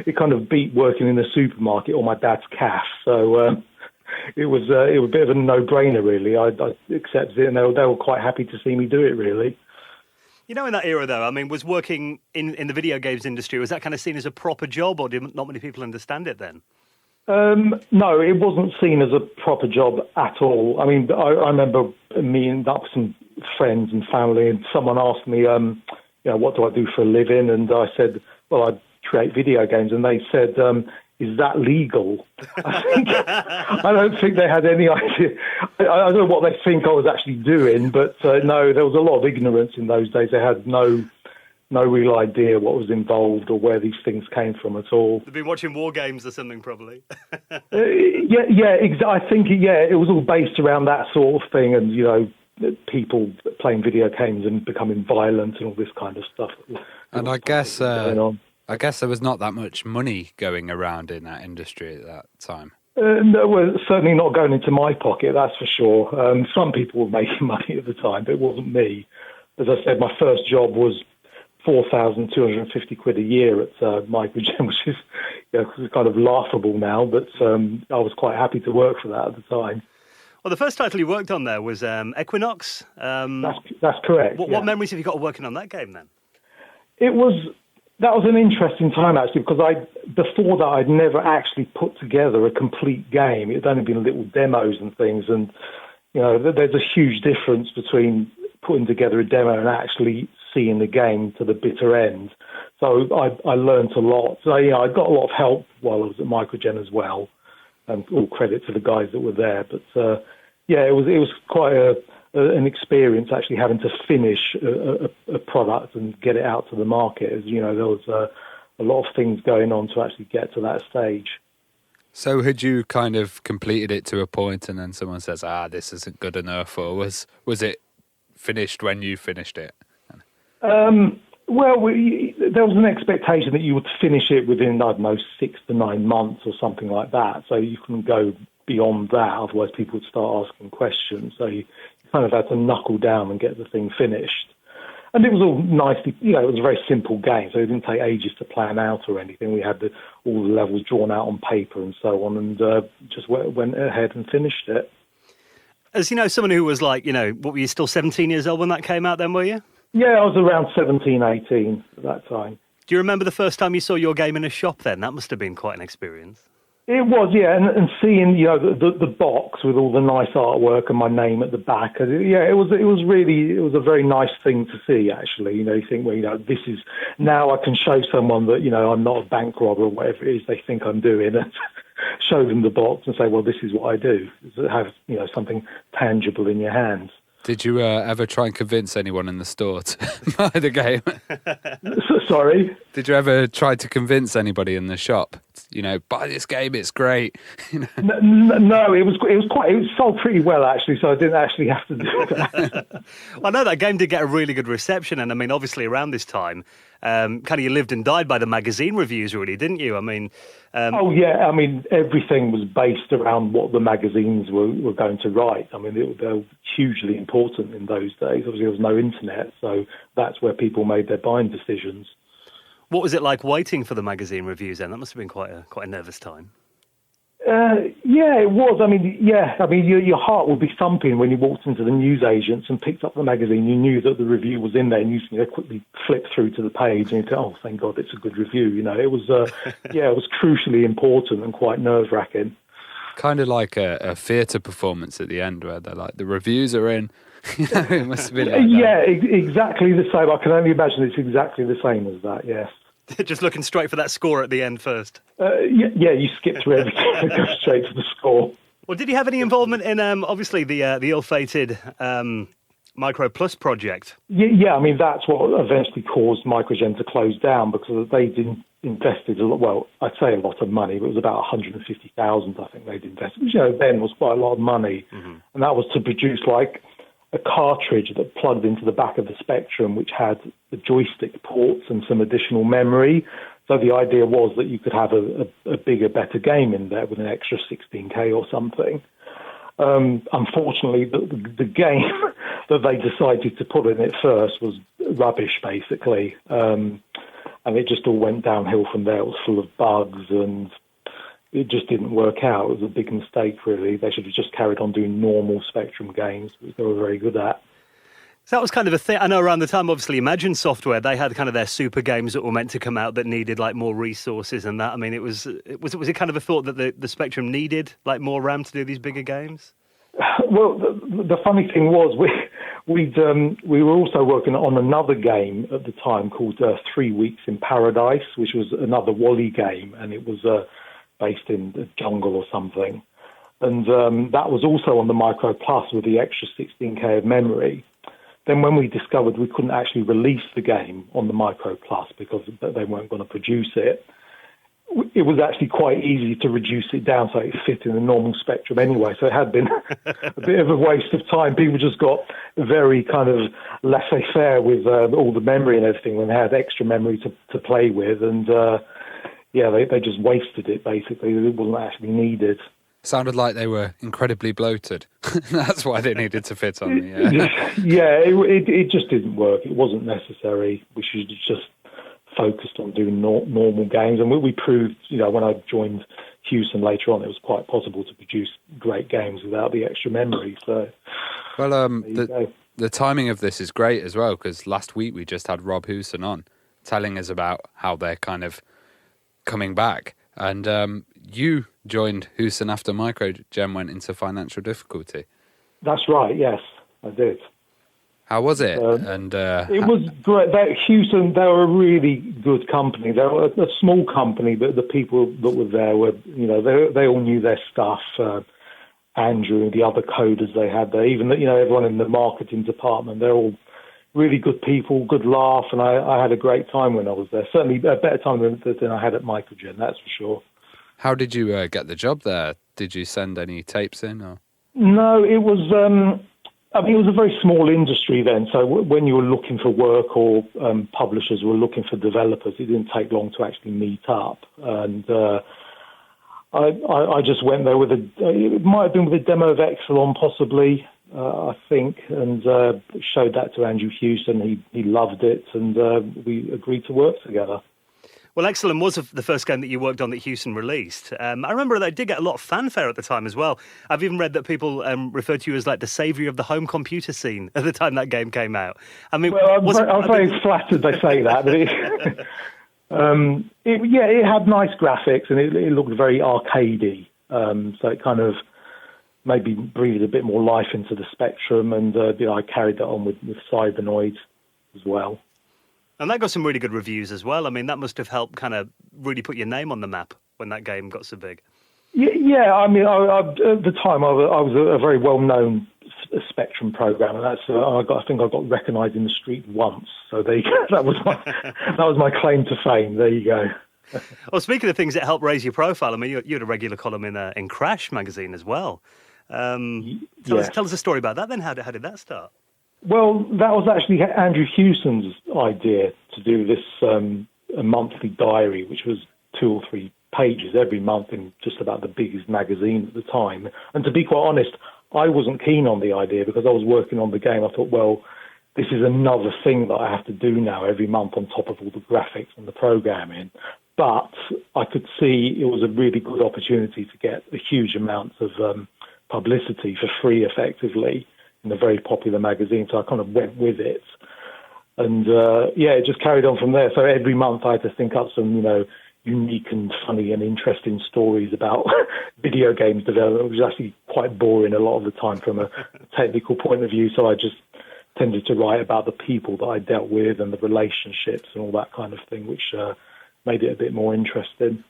it kind of beat working in a supermarket or my dad's cafe. So it was a bit of a no-brainer, really. I accepted it, and they were quite happy to see me do it, really. In that era, though, I mean, was working in the video games industry, was that kind of seen as a proper job, or did not many people understand it then? No, it wasn't seen as a proper job at all. I mean, I remember meeting up with some friends and family, and someone asked me, what do I do for a living? And I said, well, I create video games. And they said, is that legal? I don't think they had any idea. I don't know what they think I was actually doing, but no, there was a lot of ignorance in those days. They had no real idea what was involved or where these things came from at all. They've been watching war games or something, probably. I think it was all based around that sort of thing, and people playing video games and becoming violent and all this kind of stuff. And I guess there was not that much money going around in that industry at that time. No, well, certainly not going into my pocket, that's for sure. Some people were making money at the time, but it wasn't me. As I said, my first job was £4,250 a year at Microgen, which is kind of laughable now, but I was quite happy to work for that at the time. Well, the first title you worked on there was Equinox. That's correct. What memories have you got working on that game then? That was an interesting time, actually, because before that I'd never actually put together a complete game. It had only been little demos and things, and there's a huge difference between putting together a demo and actually seeing the game to the bitter end. So I learned a lot. So I got a lot of help while I was at Microgen as well, and all credit to the guys that were there. But it was quite an experience actually having to finish a product and get it out to the market. As there was a lot of things going on to actually get to that stage. So had you kind of completed it to a point and then someone says, this isn't good enough, or was it finished when you finished it? Well, there was an expectation that you would finish it within, 6 to 9 months or something like that. So you couldn't go beyond that, otherwise people would start asking questions. So you kind of had to knuckle down and get the thing finished. And it was all nicely, it was a very simple game, so it didn't take ages to plan out or anything. We had all the levels drawn out on paper and so on, and just went ahead and finished it. As someone who was what were you, still 17 years old when that came out then, were you? Yeah, I was around 17, 18 at that time. Do you remember the first time you saw your game in a shop then? That must have been quite an experience. It was, yeah, and seeing the box with all the nice artwork and my name at the back, it was a very nice thing to see. Actually, you think, this is now I can show someone that I'm not a bank robber or whatever it is they think I'm doing, and show them the box and say, well, this is what I do. Have something tangible in your hands. Did you ever try and convince anyone in the store to buy the game? Sorry? Did you ever try to convince anybody in the shop, buy this game, it's great? No, it was sold pretty well, actually, so I didn't actually have to do that. Well, I know that game did get a really good reception, and I mean, obviously around this time, kind of you lived and died by the magazine reviews, really, didn't you? I mean... Oh, yeah, I mean, everything was based around what the magazines were going to write. I mean, they were hugely important in those days. Obviously, there was no internet, so that's where people made their buying decisions. What was it like waiting for the magazine reviews then? That must have been quite a nervous time. Yeah, it was. I mean, your heart would be thumping when you walked into the newsagents and picked up the magazine. You knew that the review was in there, and you quickly flipped through to the page, and you thought, "Oh, thank God, it's a good review." It was, it was crucially important and quite nerve-wracking. Kind of like a theatre performance at the end, where they're like, "The reviews are in." It must have been like that. Yeah, exactly the same. I can only imagine it's exactly the same as that. Yes. Just looking straight for that score at the end first. Yeah, you skip through everything and go straight to the score. Well, did you have any involvement in, obviously, the ill-fated Micro Plus project? Yeah, I mean, that's what eventually caused Microgen to close down, because they invested a lot, well, I'd say a lot of money, but it was about 150,000, I think they'd invested, which, then was quite a lot of money. Mm-hmm. And that was to produce, a cartridge that plugged into the back of the Spectrum, which had the joystick ports and some additional memory. So the idea was that you could have a bigger, better game in there with an extra 16K or something. Unfortunately, the game that they decided to put in it first was rubbish, basically. And it just all went downhill from there. It was full of bugs and it just didn't work out. It was a big mistake, really. They should have just carried on doing normal Spectrum games, which they were very good at. So that was kind of a thing. I know around the time, obviously, Imagine Software, they had kind of their super games that were meant to come out that needed like more resources and that. I mean, was it kind of a thought that the Spectrum needed like more RAM to do these bigger games? Well, the funny thing was we were also working on another game at the time called 3 Weeks in Paradise, which was another Wally game, and it was based in the jungle or something. And that was also on the Micro Plus with the extra 16K of memory. Then when we discovered we couldn't actually release the game on the Micro Plus because they weren't going to produce it, it was actually quite easy to reduce it down so it fit in the normal Spectrum anyway. So it had been a bit of a waste of time. People just got very kind of laissez-faire with all the memory and everything when they had extra memory to play with. And, they just wasted it, basically. It wasn't actually needed. Sounded like they were incredibly bloated. That's why they needed to fit on me. It just didn't work. It wasn't necessary. We should just focused on doing normal games. And we proved, when I joined Houston later on, it was quite possible to produce great games without the extra memory. So, well, the timing of this is great as well, because last week we just had Rob Houston on telling us about how they're kind of coming back. And you joined Houston after Microgen went into financial difficulty. That's right, yes, I did. How was it? It was great. Houston, they were a really good company. They were a small company, but the people that were there were, they all knew their stuff. Andrew, the other coders they had there, even, everyone in the marketing department, they're all really good people, good laugh, and I had a great time when I was there. Certainly a better time than I had at Microgen, that's for sure. How did you get the job there? Did you send any tapes in? Or? No, it was... it was a very small industry then, so when you were looking for work or publishers were looking for developers, it didn't take long to actually meet up. And I just went there it might have been with a demo of Exolon possibly, I think, and showed that to Andrew Houston. He loved it, and we agreed to work together. Well, Exolon was the first game that you worked on that Houston released. I remember that it did get a lot of fanfare at the time as well. I've even read that people referred to you as like the saviour of the home computer scene at the time that game came out. I mean, well, I'm very flattered they say that, but it had nice graphics and it looked very arcadey. So it kind of maybe breathed a bit more life into the Spectrum, and I carried that on with Cybernoid as well. And that got some really good reviews as well. I mean, that must have helped kind of really put your name on the map when that game got so big. Yeah. I mean, at the time, I was a very well-known Spectrum programmer. I think I got recognised in the street once. So there you go. That was my claim to fame. There you go. Well, speaking of things that help raise your profile, I mean, you had a regular column in Crash magazine as well. Tell us a story about that. Then how did that start? Well, that was actually Andrew Houston's idea to do this a monthly diary, which was 2 or 3 pages every month in just about the biggest magazine at the time. And to be quite honest, I wasn't keen on the idea because I was working on the game. I thought, well, this is another thing that I have to do now every month on top of all the graphics and the programming. But I could see it was a really good opportunity to get a huge amount of publicity for free, effectively, in a very popular magazine, so I kind of went with it. And, it just carried on from there. So every month I had to think up some, unique and funny and interesting stories about video games development, which was actually quite boring a lot of the time from a technical point of view. So I just tended to write about the people that I dealt with and the relationships and all that kind of thing, which made it a bit more interesting.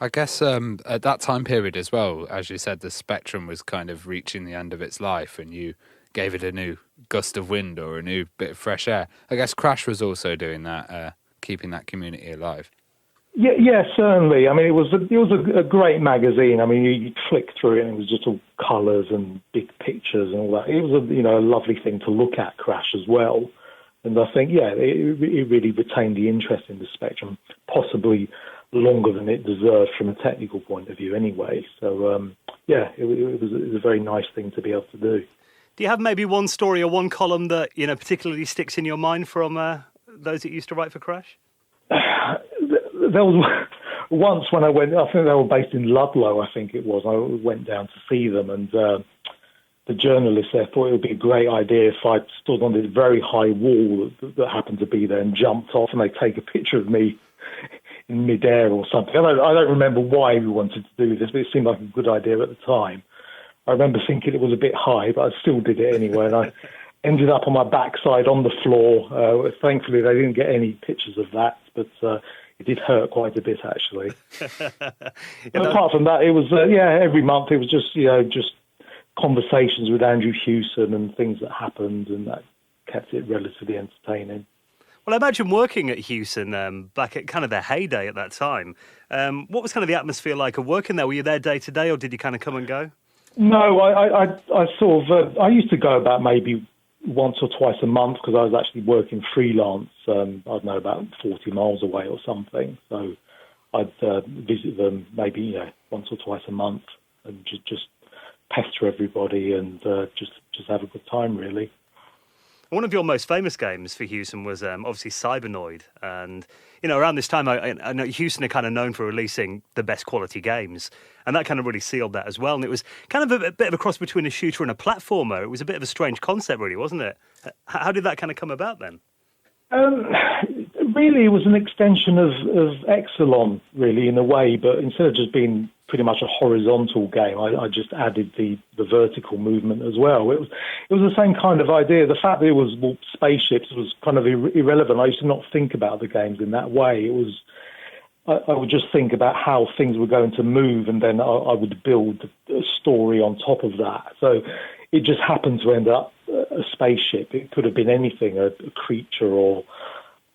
I guess at that time period as well, as you said, the Spectrum was kind of reaching the end of its life and you gave it a new gust of wind or a new bit of fresh air. I guess Crash was also doing that, keeping that community alive. Yeah, certainly. I mean, it was a great magazine. I mean, you'd flick through it, and it was just all colours and big pictures and all that. It was a lovely thing to look at, Crash, as well. And I think, it really retained the interest in the Spectrum, possibly longer than it deserved from a technical point of view, anyway. So it was a very nice thing to be able to do. Do you have maybe one story or one column that particularly sticks in your mind from those that used to write for Crash? There was once when I went, I think they were based in Ludlow, I think it was. I went down to see them, and the journalist there thought it would be a great idea if I stood on this very high wall that happened to be there and jumped off, and they take a picture of me in midair or something. I don't remember why we wanted to do this, but it seemed like a good idea at the time. I remember thinking it was a bit high, but I still did it anyway, and I ended up on my backside on the floor. Thankfully, they didn't get any pictures of that, but it did hurt quite a bit, actually. Apart from that, it was every month it was just conversations with Andrew Hewson and things that happened, and that kept it relatively entertaining. Well, I imagine working at Hewson back at kind of their heyday at that time. What was kind of the atmosphere like of working there? Were you there day to day, or did you kind of come and go? No, I sort of I used to go about maybe once or twice a month because I was actually working freelance. I don't know, about 40 miles away or something. So I'd visit them maybe once or twice a month and just pester everybody and just have a good time, really. One of your most famous games for Hewson was obviously Cybernoid. And, around this time, I know Hewson are kind of known for releasing the best quality games. And that kind of really sealed that as well. And it was kind of a bit of a cross between a shooter and a platformer. It was a bit of a strange concept, really, wasn't it? How did that kind of come about then? Really, it was an extension of Exolon, really, in a way. But instead of just being pretty much a horizontal game, I just added the vertical movement as well. It was the same kind of idea. The fact that it was spaceships was kind of irrelevant. I used to not think about the games in that way. It was I would just think about how things were going to move, and then I would build a story on top of that. So it just happened to end up a spaceship. It could have been anything, a creature or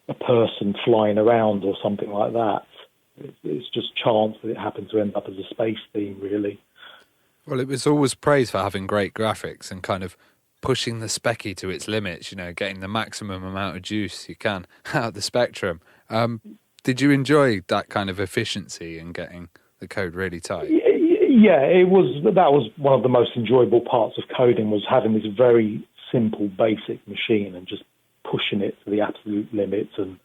a person flying around or something like that. It's just chance that it happened to end up as a space theme, really. Well, it was always praised for having great graphics and kind of pushing the specky to its limits, getting the maximum amount of juice you can out of the Spectrum. Did you enjoy that kind of efficiency and getting the code really tight? Yeah, that was one of the most enjoyable parts of coding, was having this very simple, basic machine and just pushing it to the absolute limits and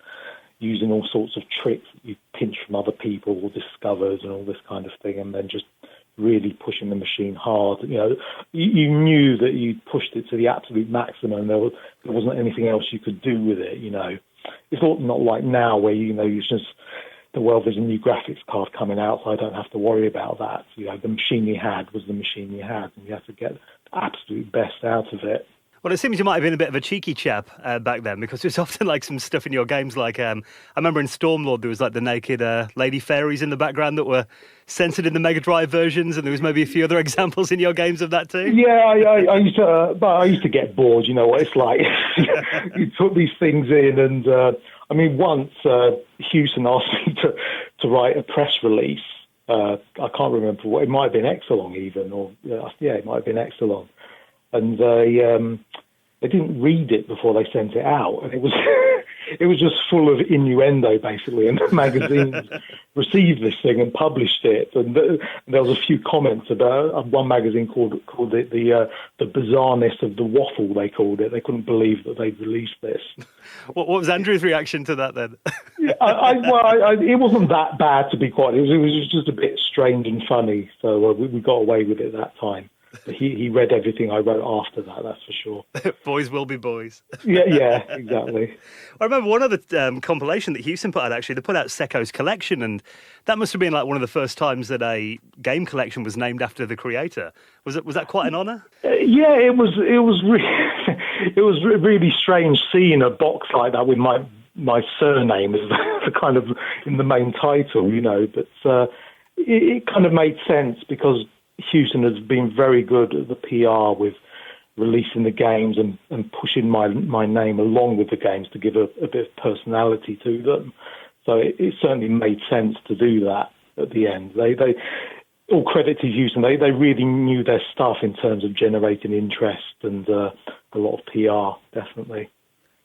using all sorts of tricks that you pinch from other people or discovered and all this kind of thing, and then just really pushing the machine hard. You knew that you pushed it to the absolute maximum. There wasn't anything else you could do with it. It's not like now where you just there's a new graphics card coming out, so I don't have to worry about that. The machine you had was the machine you had, and you have to get the absolute best out of it. Well, it seems you might have been a bit of a cheeky chap back then, because there's often like some stuff in your games like, I remember in Stormlord there was like the naked lady fairies in the background that were censored in the Mega Drive versions, and there was maybe a few other examples in your games of that too. Yeah, I used to, but I used to get bored. You know what it's like. You put these things in, and once Hewson asked me to write a press release. I can't remember what it might have been, Exolon even, or it might have been Exolon. And they didn't read it before they sent it out, and it was just full of innuendo, basically. And the magazines received this thing and published it, and there was a few comments about one magazine called it the bizarreness of the waffle. They called it. They couldn't believe that they'd released this. What was Andrew's reaction to that then? It wasn't that bad, to be quite. It was just a bit strange and funny, so we got away with it that time. But he read everything I wrote after that, that's for sure. Boys will be boys. Yeah, exactly. I remember one other compilation that Hewson put out, actually. They put out Secco's collection, and that must have been like one of the first times that a game collection was named after the creator. Was that quite an honour? Yeah, it was really strange seeing a box like that with my surname as the kind of in the main title, But it kind of made sense because Hewson has been very good at the PR with releasing the games and pushing my name along with the games to give a bit of personality to them. So it certainly made sense to do that at the end. They all credit to Houston. They really knew their stuff in terms of generating interest and a lot of PR, definitely.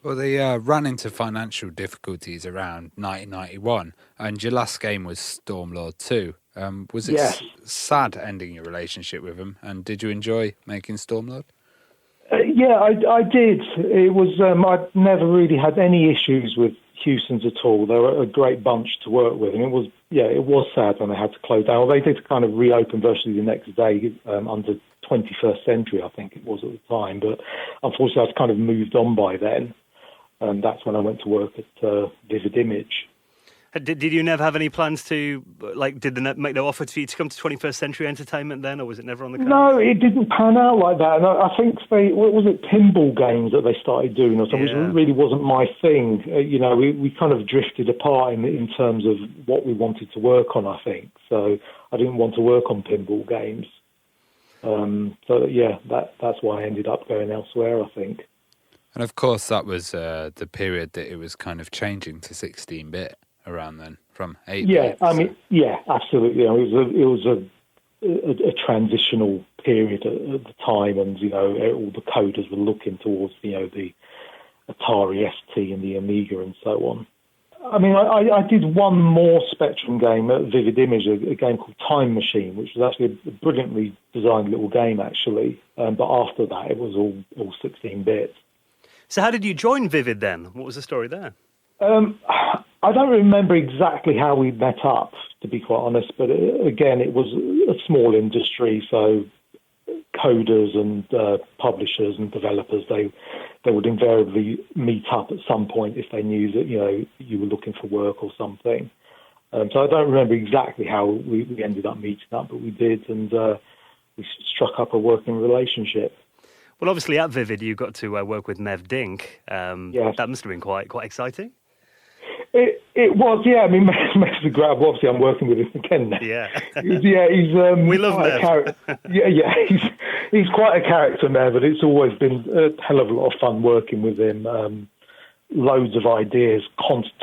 Well, they ran into financial difficulties around 1991, and your last game was Stormlord 2. Was it sad ending your relationship with them, and did you enjoy making Stormlord? Yeah, I did. It was I'd never really had any issues with Houston's at all. They were a great bunch to work with, and it was sad when they had to close down. Well, they did kind of reopen virtually the next day under 21st Century, I think it was at the time. But unfortunately, I'd kind of moved on by then, and that's when I went to work at Vivid Image. Did you never have any plans to, did they make no offer for you to come to 21st Century Entertainment then, or was it never on the cards? No, it didn't pan out like that. And I think what was it, pinball games that they started doing or something, which really wasn't my thing. We kind of drifted apart in terms of what we wanted to work on, I think. So I didn't want to work on pinball games. That's why I ended up going elsewhere, I think. And of course, that was the period that it was kind of changing to 16-bit. Around then, from 8. Yeah, absolutely. It was a transitional period at the time, and all the coders were looking towards the Atari ST and the Amiga and so on. I mean, I did one more Spectrum game at Vivid Image, a game called Time Machine, which was actually a brilliantly designed little game, actually. But after that, it was all 16-bit. So how did you join Vivid then? What was the story there? I don't remember exactly how we met up, to be quite honest, but again, it was a small industry, so coders and publishers and developers, they would invariably meet up at some point if they knew that, you were looking for work or something. So I don't remember exactly how we ended up meeting up, but we did, and we struck up a working relationship. Well, obviously at Vivid, you got to work with Nev Dink. Yes. That must have been quite exciting. It was, yeah. I mean, Mev's a grab. Obviously, I'm working with him again now. Yeah. He's we love Mev. He's quite a character, Mev, but it's always been a hell of a lot of fun working with him. Loads of ideas,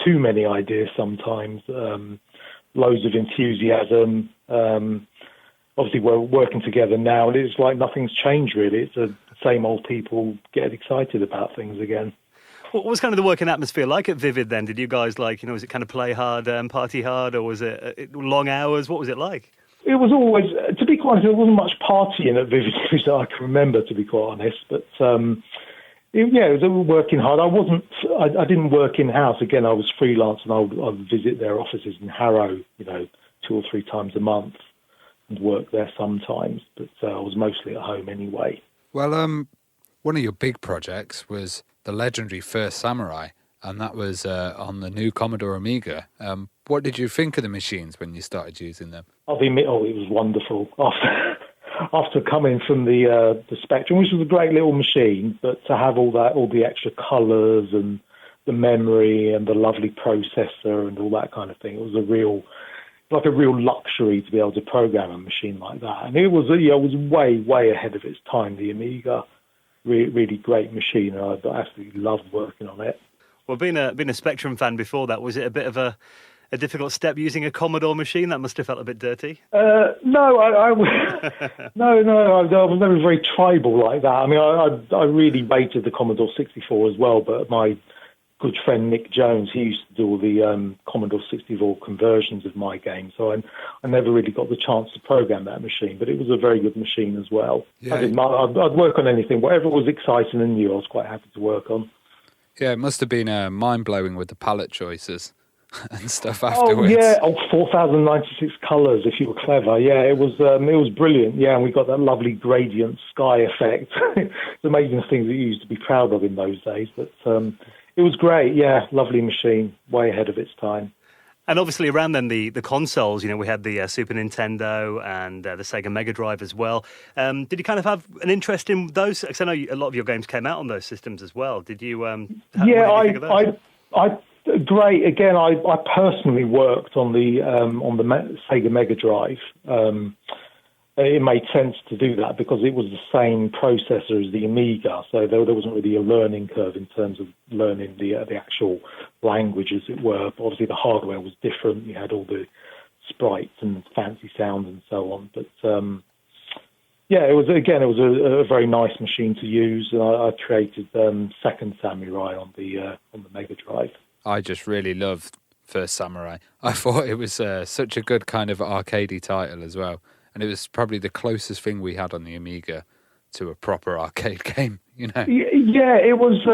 too many ideas sometimes. Loads of enthusiasm. Obviously, we're working together now, and it's like nothing's changed, really. It's the same old people getting excited about things again. What was kind of the working atmosphere like at Vivid then? Did you guys was it kind of play hard, party hard, or was it long hours? What was it like? It was always, to be quite honest, there wasn't much partying at Vivid that I can remember, to be quite honest. But it was working hard. I didn't work in-house. Again, I was freelance, and I would visit their offices in Harrow, 2 or 3 times a month, and work there sometimes. But I was mostly at home anyway. Well, one of your big projects was the legendary First Samurai, and that was on the new Commodore Amiga. What did you think of the machines when you started using them? I'll admit, it was wonderful. After coming from the Spectrum, which was a great little machine, but to have all the extra colours and the memory and the lovely processor and all that kind of thing, it was a real luxury to be able to program a machine like that. And it was way ahead of its time, the Amiga. Really great machine. I absolutely loved working on it. Well, being a Spectrum fan before that, was it a bit of a difficult step using a Commodore machine? That must have felt a bit dirty. No, I was never very tribal like that. I mean, I really rated the Commodore 64 as well, but my good friend Nick Jones, he used to do all the Commodore 64 conversions of my game, so I never really got the chance to program that machine, but it was a very good machine as well. Yeah. I'd work on anything. Whatever was exciting and new, I was quite happy to work on. Yeah, it must have been mind-blowing with the palette choices and stuff afterwards. 4,096 colours if you were clever. Yeah, it was brilliant. Yeah, and we got that lovely gradient sky effect. It's amazing things that you used to be proud of in those days, but it was great. Yeah, lovely machine, way ahead of its time. And obviously around then the consoles, we had the Super Nintendo and the Sega Mega Drive as well. Did you kind of have an interest in those? Because I know a lot of your games came out on those systems as well. Did you? Great. Again, I personally worked on the Sega Mega Drive. it made sense to do that because it was the same processor as the Amiga, so there wasn't really a learning curve in terms of learning the actual language, as it were. But obviously, the hardware was different. You had all the sprites and fancy sounds and so on. But yeah, it was a very nice machine to use, and I created Second Samurai on the Mega Drive. I just really loved First Samurai. I thought it was such a good kind of arcadey title as well. And it was probably the closest thing we had on the Amiga to a proper arcade game, you know? Yeah, it was...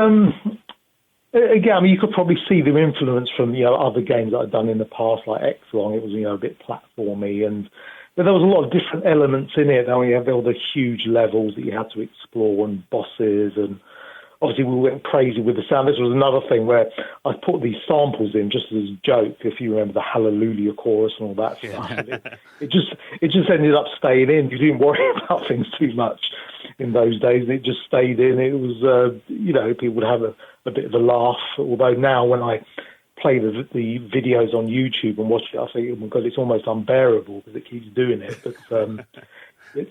again, I mean, you could probably see the influence from, other games that I'd done in the past, like Exolon. It was, a bit platformy, but there was a lot of different elements in it. I mean, you had all the huge levels that you had to explore and bosses, and obviously we went crazy with the sound. This was another thing where I put these samples in just as a joke, if you remember the Hallelujah chorus and all that stuff. It just ended up staying in. You didn't worry about things too much in those days. It just stayed in. It was, people would have a bit of a laugh. Although now when I play the videos on YouTube and watch it, I think, oh my God, it's almost unbearable because it keeps doing it. But it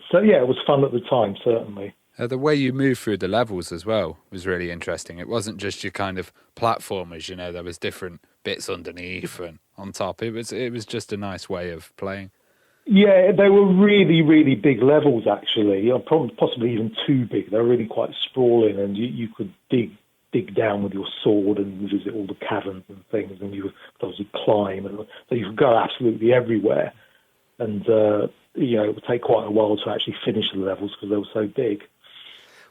was fun at the time, certainly. The way you move through the levels as well was really interesting. It wasn't just your kind of platformers, there was different bits underneath and on top. It was just a nice way of playing. Yeah, they were really, really big levels, actually, possibly even too big. They were really quite sprawling, and you could dig down with your sword and visit all the caverns and things, and you would obviously climb, and so you could go absolutely everywhere. And, it would take quite a while to actually finish the levels because they were so big.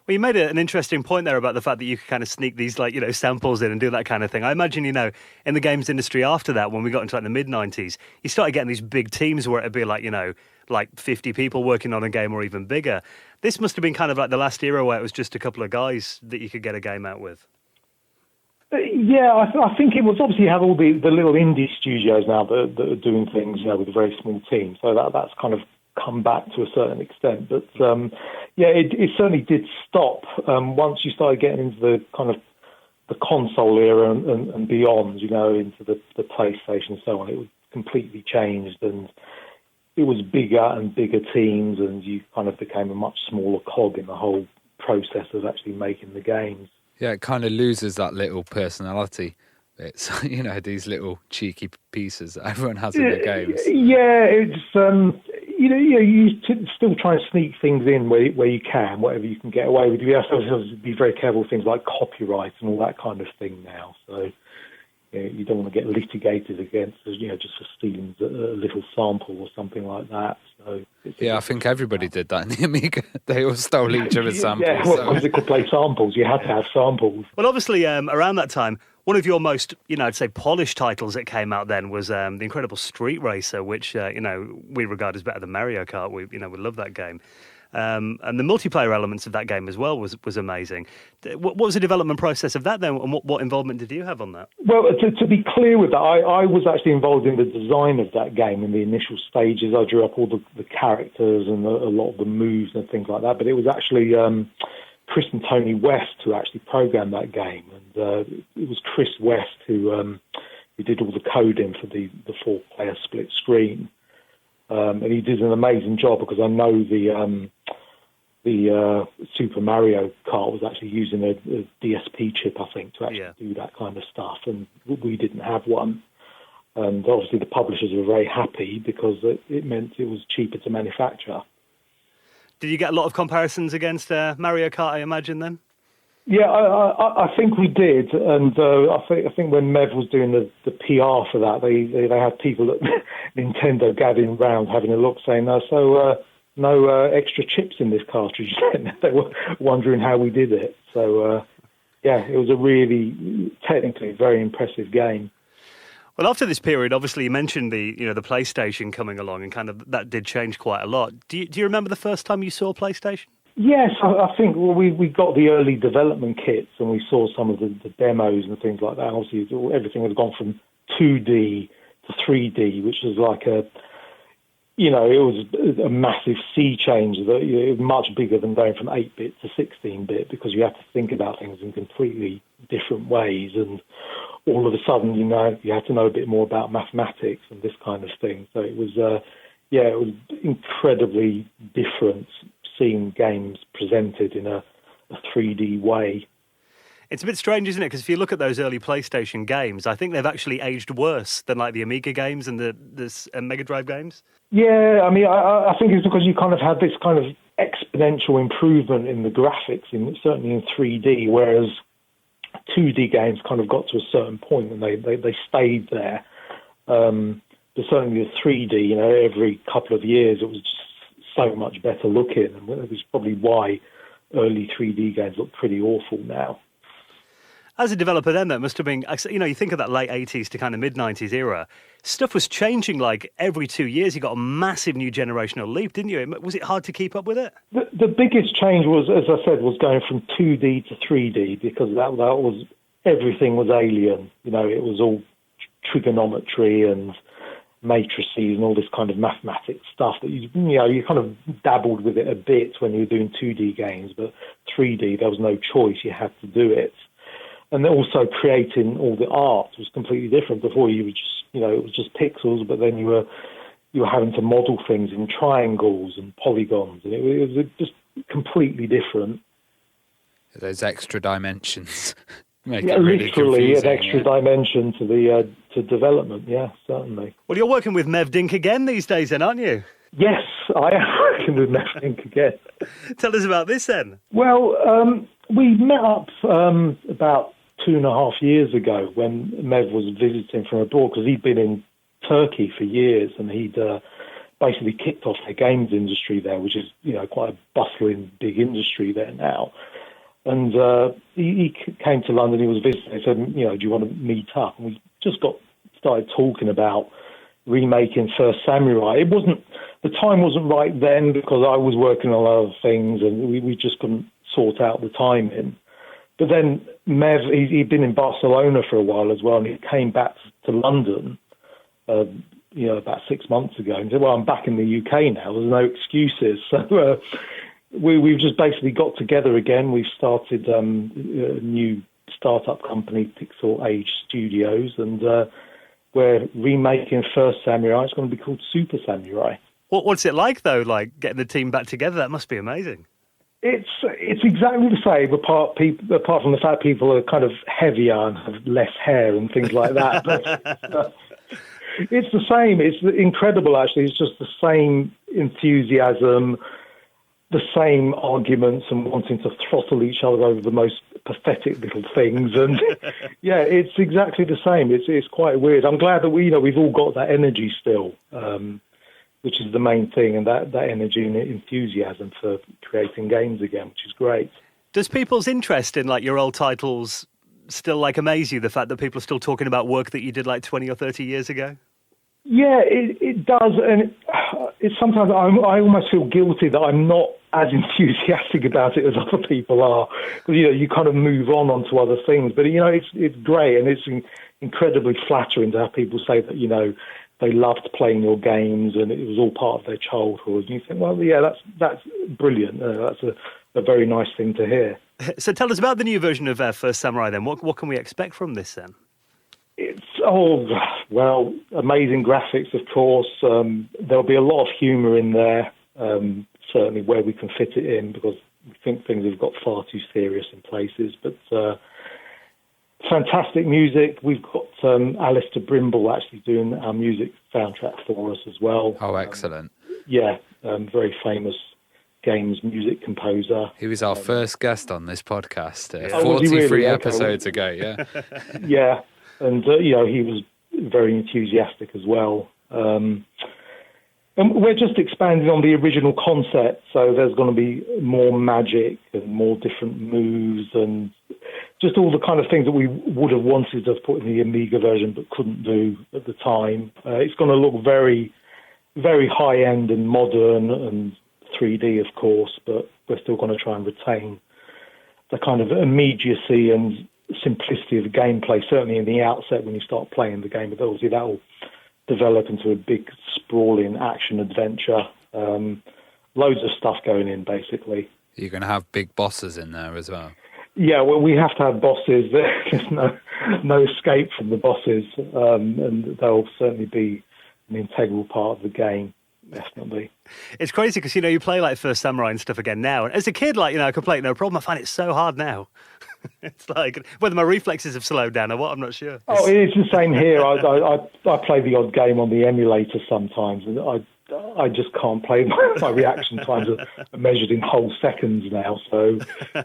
Well, you made an interesting point there about the fact that you could kind of sneak these, samples in and do that kind of thing. I imagine, in the games industry after that, when we got into the mid-90s, you started getting these big teams where it'd be like 50 people working on a game or even bigger. This must have been kind of like the last era where it was just a couple of guys that you could get a game out with. Yeah, I think it was. Obviously you have all the little indie studios now that are doing things, with a very small team. So that's kind of come back to a certain extent. But it certainly did stop once you started getting into the kind of the console era and beyond, into the PlayStation and so on. It was completely changed, and it was bigger and bigger teams, and you kind of became a much smaller cog in the whole process of actually making the games. Yeah, it kind of loses that little personality. It's, these little cheeky pieces that everyone has in their games. Yeah, it's, you still try and sneak things in where you can, whatever you can get away with. You have to be very careful with things like copyright and all that kind of thing now. So you don't want to get litigated against, just for stealing a little sample or something like that. So I think everybody did that in the Amiga. They all stole each other's samples. Yeah, once they could play samples, you had to have samples. Well, obviously, around that time, one of your most, I'd say polished titles that came out then was the incredible Street Racer, which, we regard as better than Mario Kart. We love that game. And the multiplayer elements of that game as well was amazing. What was the development process of that then, and what involvement did you have on that? Well, to be clear with that, I was actually involved in the design of that game in the initial stages. I drew up all the characters and a lot of the moves and things like that, but it was actually Chris and Tony West who actually programmed that game, and it was Chris West who did all the coding for the 4-player split screen. And he did an amazing job because I know the Super Mario Kart was actually using a DSP chip, I think, to actually do that kind of stuff, and we didn't have one. And obviously the publishers were very happy because it meant it was cheaper to manufacture. Did you get a lot of comparisons against Mario Kart, I imagine, then? Yeah, I think we did, and I think when Mev was doing the PR for that, they had people at Nintendo gathering around having a look, saying, no extra chips in this cartridge. They were wondering how we did it. So, it was a really technically very impressive game. Well, after this period, obviously you mentioned the PlayStation coming along, and kind of that did change quite a lot. Do you remember the first time you saw PlayStation? Yes, I think we got the early development kits and we saw some of the demos and things like that. Obviously, everything had gone from 2D to 3D, which was like it was a massive sea change. That it was much bigger than going from 8-bit to 16-bit because you have to think about things in completely different ways. And all of a sudden, you have to know a bit more about mathematics and this kind of thing. So it was yeah, it was incredibly different seeing games presented in a 3D way. It's a bit strange, isn't it? Because if you look at those early PlayStation games, I think they've actually aged worse than like the Amiga games and the Mega Drive games. Yeah, I mean, I think it's because you kind of had this kind of exponential improvement in the graphics, certainly in 3D, whereas 2D games kind of got to a certain point and they stayed there. But certainly the 3D, you know, every couple of years it was just so much better looking, and it was probably why early 3D games look pretty awful now. As a developer then, that must have been, you know, you think of that late 80s to kind of mid-90s era, stuff was changing like every 2 years. You got a massive new generational leap, didn't you? Was it hard to keep up with it? The biggest change was, as I said, was going from 2D to 3D, because that was, everything was alien. You know, it was all trigonometry and matrices and all this kind of mathematics stuff that you kind of dabbled with it a bit when you were doing 2D games, but 3D, there was no choice. You had to do it. And then also creating all the art was completely different. Before you were just, you know, it was just pixels, but then you were having to model things in triangles and polygons, and it was just completely different. Those extra dimensions make yeah, it really literally an confusing, extra dimension to the to development. Yeah, certainly. Well, you're working with Mev Dink again these days then, aren't you? Yes, I am working with Mev Dink again. Tell us about this then. Well, we met up about 2.5 years ago when Mev was visiting from abroad, because he'd been in Turkey for years, and he'd basically kicked off the games industry there, which is, you know, quite a bustling big industry there now. And he came to London, he was visiting, he said, you know, do you want to meet up? And we just started talking about remaking First Samurai. The time wasn't right then, because I was working on other things and we just couldn't sort out the timing. But then Mev, he'd been in Barcelona for a while as well, and he came back to London, you know, about 6 months ago, and said, well, I'm back in the UK now, there's no excuses. So we've just basically got together again. We've started a new startup company, Pixel Age Studios, and we're remaking First Samurai. It's going to be called Super Samurai. What's it like, though, like getting the team back together? That must be amazing. It's exactly the same, apart from the fact people are kind of heavier and have less hair and things like that. But it's the same. It's incredible, actually. It's just the same enthusiasm, the same arguments, and wanting to throttle each other over the most pathetic little things. And yeah, it's exactly the same. It's quite weird. I'm glad that we've all got that energy still. Which is the main thing, and that energy and enthusiasm for creating games again, which is great. Does people's interest in like your old titles still like amaze you, the fact that people are still talking about work that you did like 20 or 30 years ago? Yeah, it does, and it's sometimes I almost feel guilty that I'm not as enthusiastic about it as other people are, because you kind of move on to other things. But it's great, and it's incredibly flattering to have people say that they loved playing your games and it was all part of their childhood. And you think, well, yeah, that's brilliant. That's a very nice thing to hear. So tell us about the new version of First Samurai then. What can we expect from this then? It's, amazing graphics, of course. There'll be a lot of humour in there, certainly where we can fit it in, because we think things have got far too serious in places. But fantastic music. We've got Alistair Brimble actually doing our music soundtrack for us as well. Oh, excellent. Very famous games music composer. He was our first guest on this podcast 43 really? episodes ago, yeah. Yeah, and he was very enthusiastic as well. And we're just expanding on the original concept, so there's going to be more magic and more different moves and just all the kind of things that we would have wanted to put in the Amiga version but couldn't do at the time. It's going to look very, very high-end and modern and 3D, of course, but we're still going to try and retain the kind of immediacy and simplicity of the gameplay, certainly in the outset when you start playing the game. But obviously that will develop into a big, sprawling action-adventure. Loads of stuff going in, basically. You're going to have big bosses in there as well. Yeah, well, we have to have bosses. There's no escape from the bosses, and they'll certainly be an integral part of the game. definitely. It's crazy because, you play like First Samurai and stuff again now. And as a kid, like, I could play it no problem. I find it so hard now. It's like, whether my reflexes have slowed down or what, I'm not sure. Oh, it's the same here. I play the odd game on the emulator sometimes, and I just can't play. My reaction times are measured in whole seconds now, so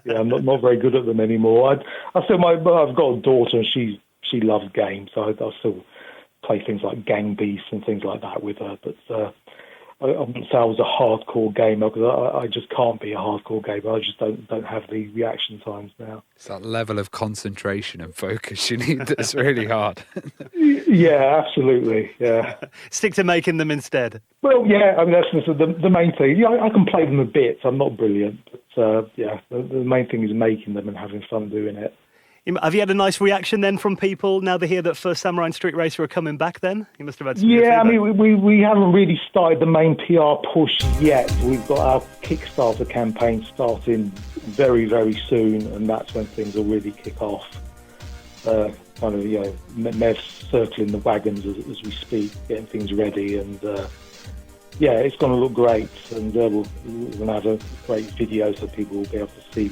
yeah, I'm not very good at them anymore. I've got a daughter, and she loves games, so I still play things like Gang Beasts and things like that with her. But I wouldn't say I was a hardcore gamer, because I just can't be a hardcore gamer. I just don't have the reaction times now. It's that level of concentration and focus you need that's really hard. Yeah, absolutely. Yeah. Stick to making them instead. Well, yeah, I mean, that's the main thing. Yeah, I can play them a bit. I'm not brilliant, but yeah, the main thing is making them and having fun doing it. Have you had a nice reaction then from people now they hear that First Samurai and Street Racer are coming back then? You must have had some good feedback. I mean, we haven't really started the main PR push yet. We've got our Kickstarter campaign starting very, very soon, and that's when things will really kick off. Mev's circling the wagons as we speak, getting things ready, and yeah, it's going to look great, and we're going to have a great video so people will be able to see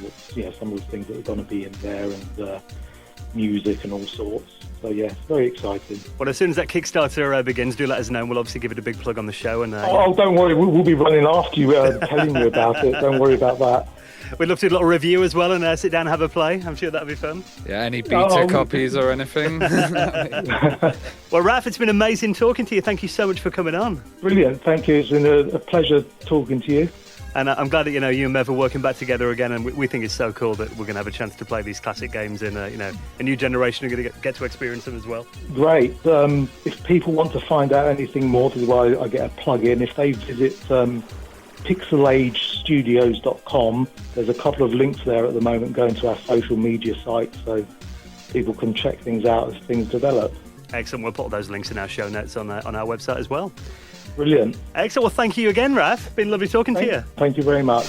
some of the things that are going to be in there, and music and all sorts. So yeah, it's very exciting. Well, as soon as that Kickstarter begins, do let us know, and we'll obviously give it a big plug on the show. And don't worry, we'll be running after you, telling you about it. Don't worry about that. We'd love to do a little review as well and sit down and have a play. I'm sure that'd be fun. Yeah, any beta copies or anything? Well, Raph, it's been amazing talking to you. Thank you so much for coming on. Brilliant. Thank you. It's been a pleasure talking to you. And I'm glad that, you and Mev are working back together again, and we think it's so cool that we're going to have a chance to play these classic games in, a new generation are going to get to experience them as well. Great. If people want to find out anything more, this is why I get a plug in. If they visit pixelagestudios.com, there's a couple of links there at the moment going to our social media site, so people can check things out as things develop. Excellent. We'll put those links in our show notes on our website as well. Brilliant. Excellent. Well, thank you again, Raph. Been lovely talking to you. Thank you very much.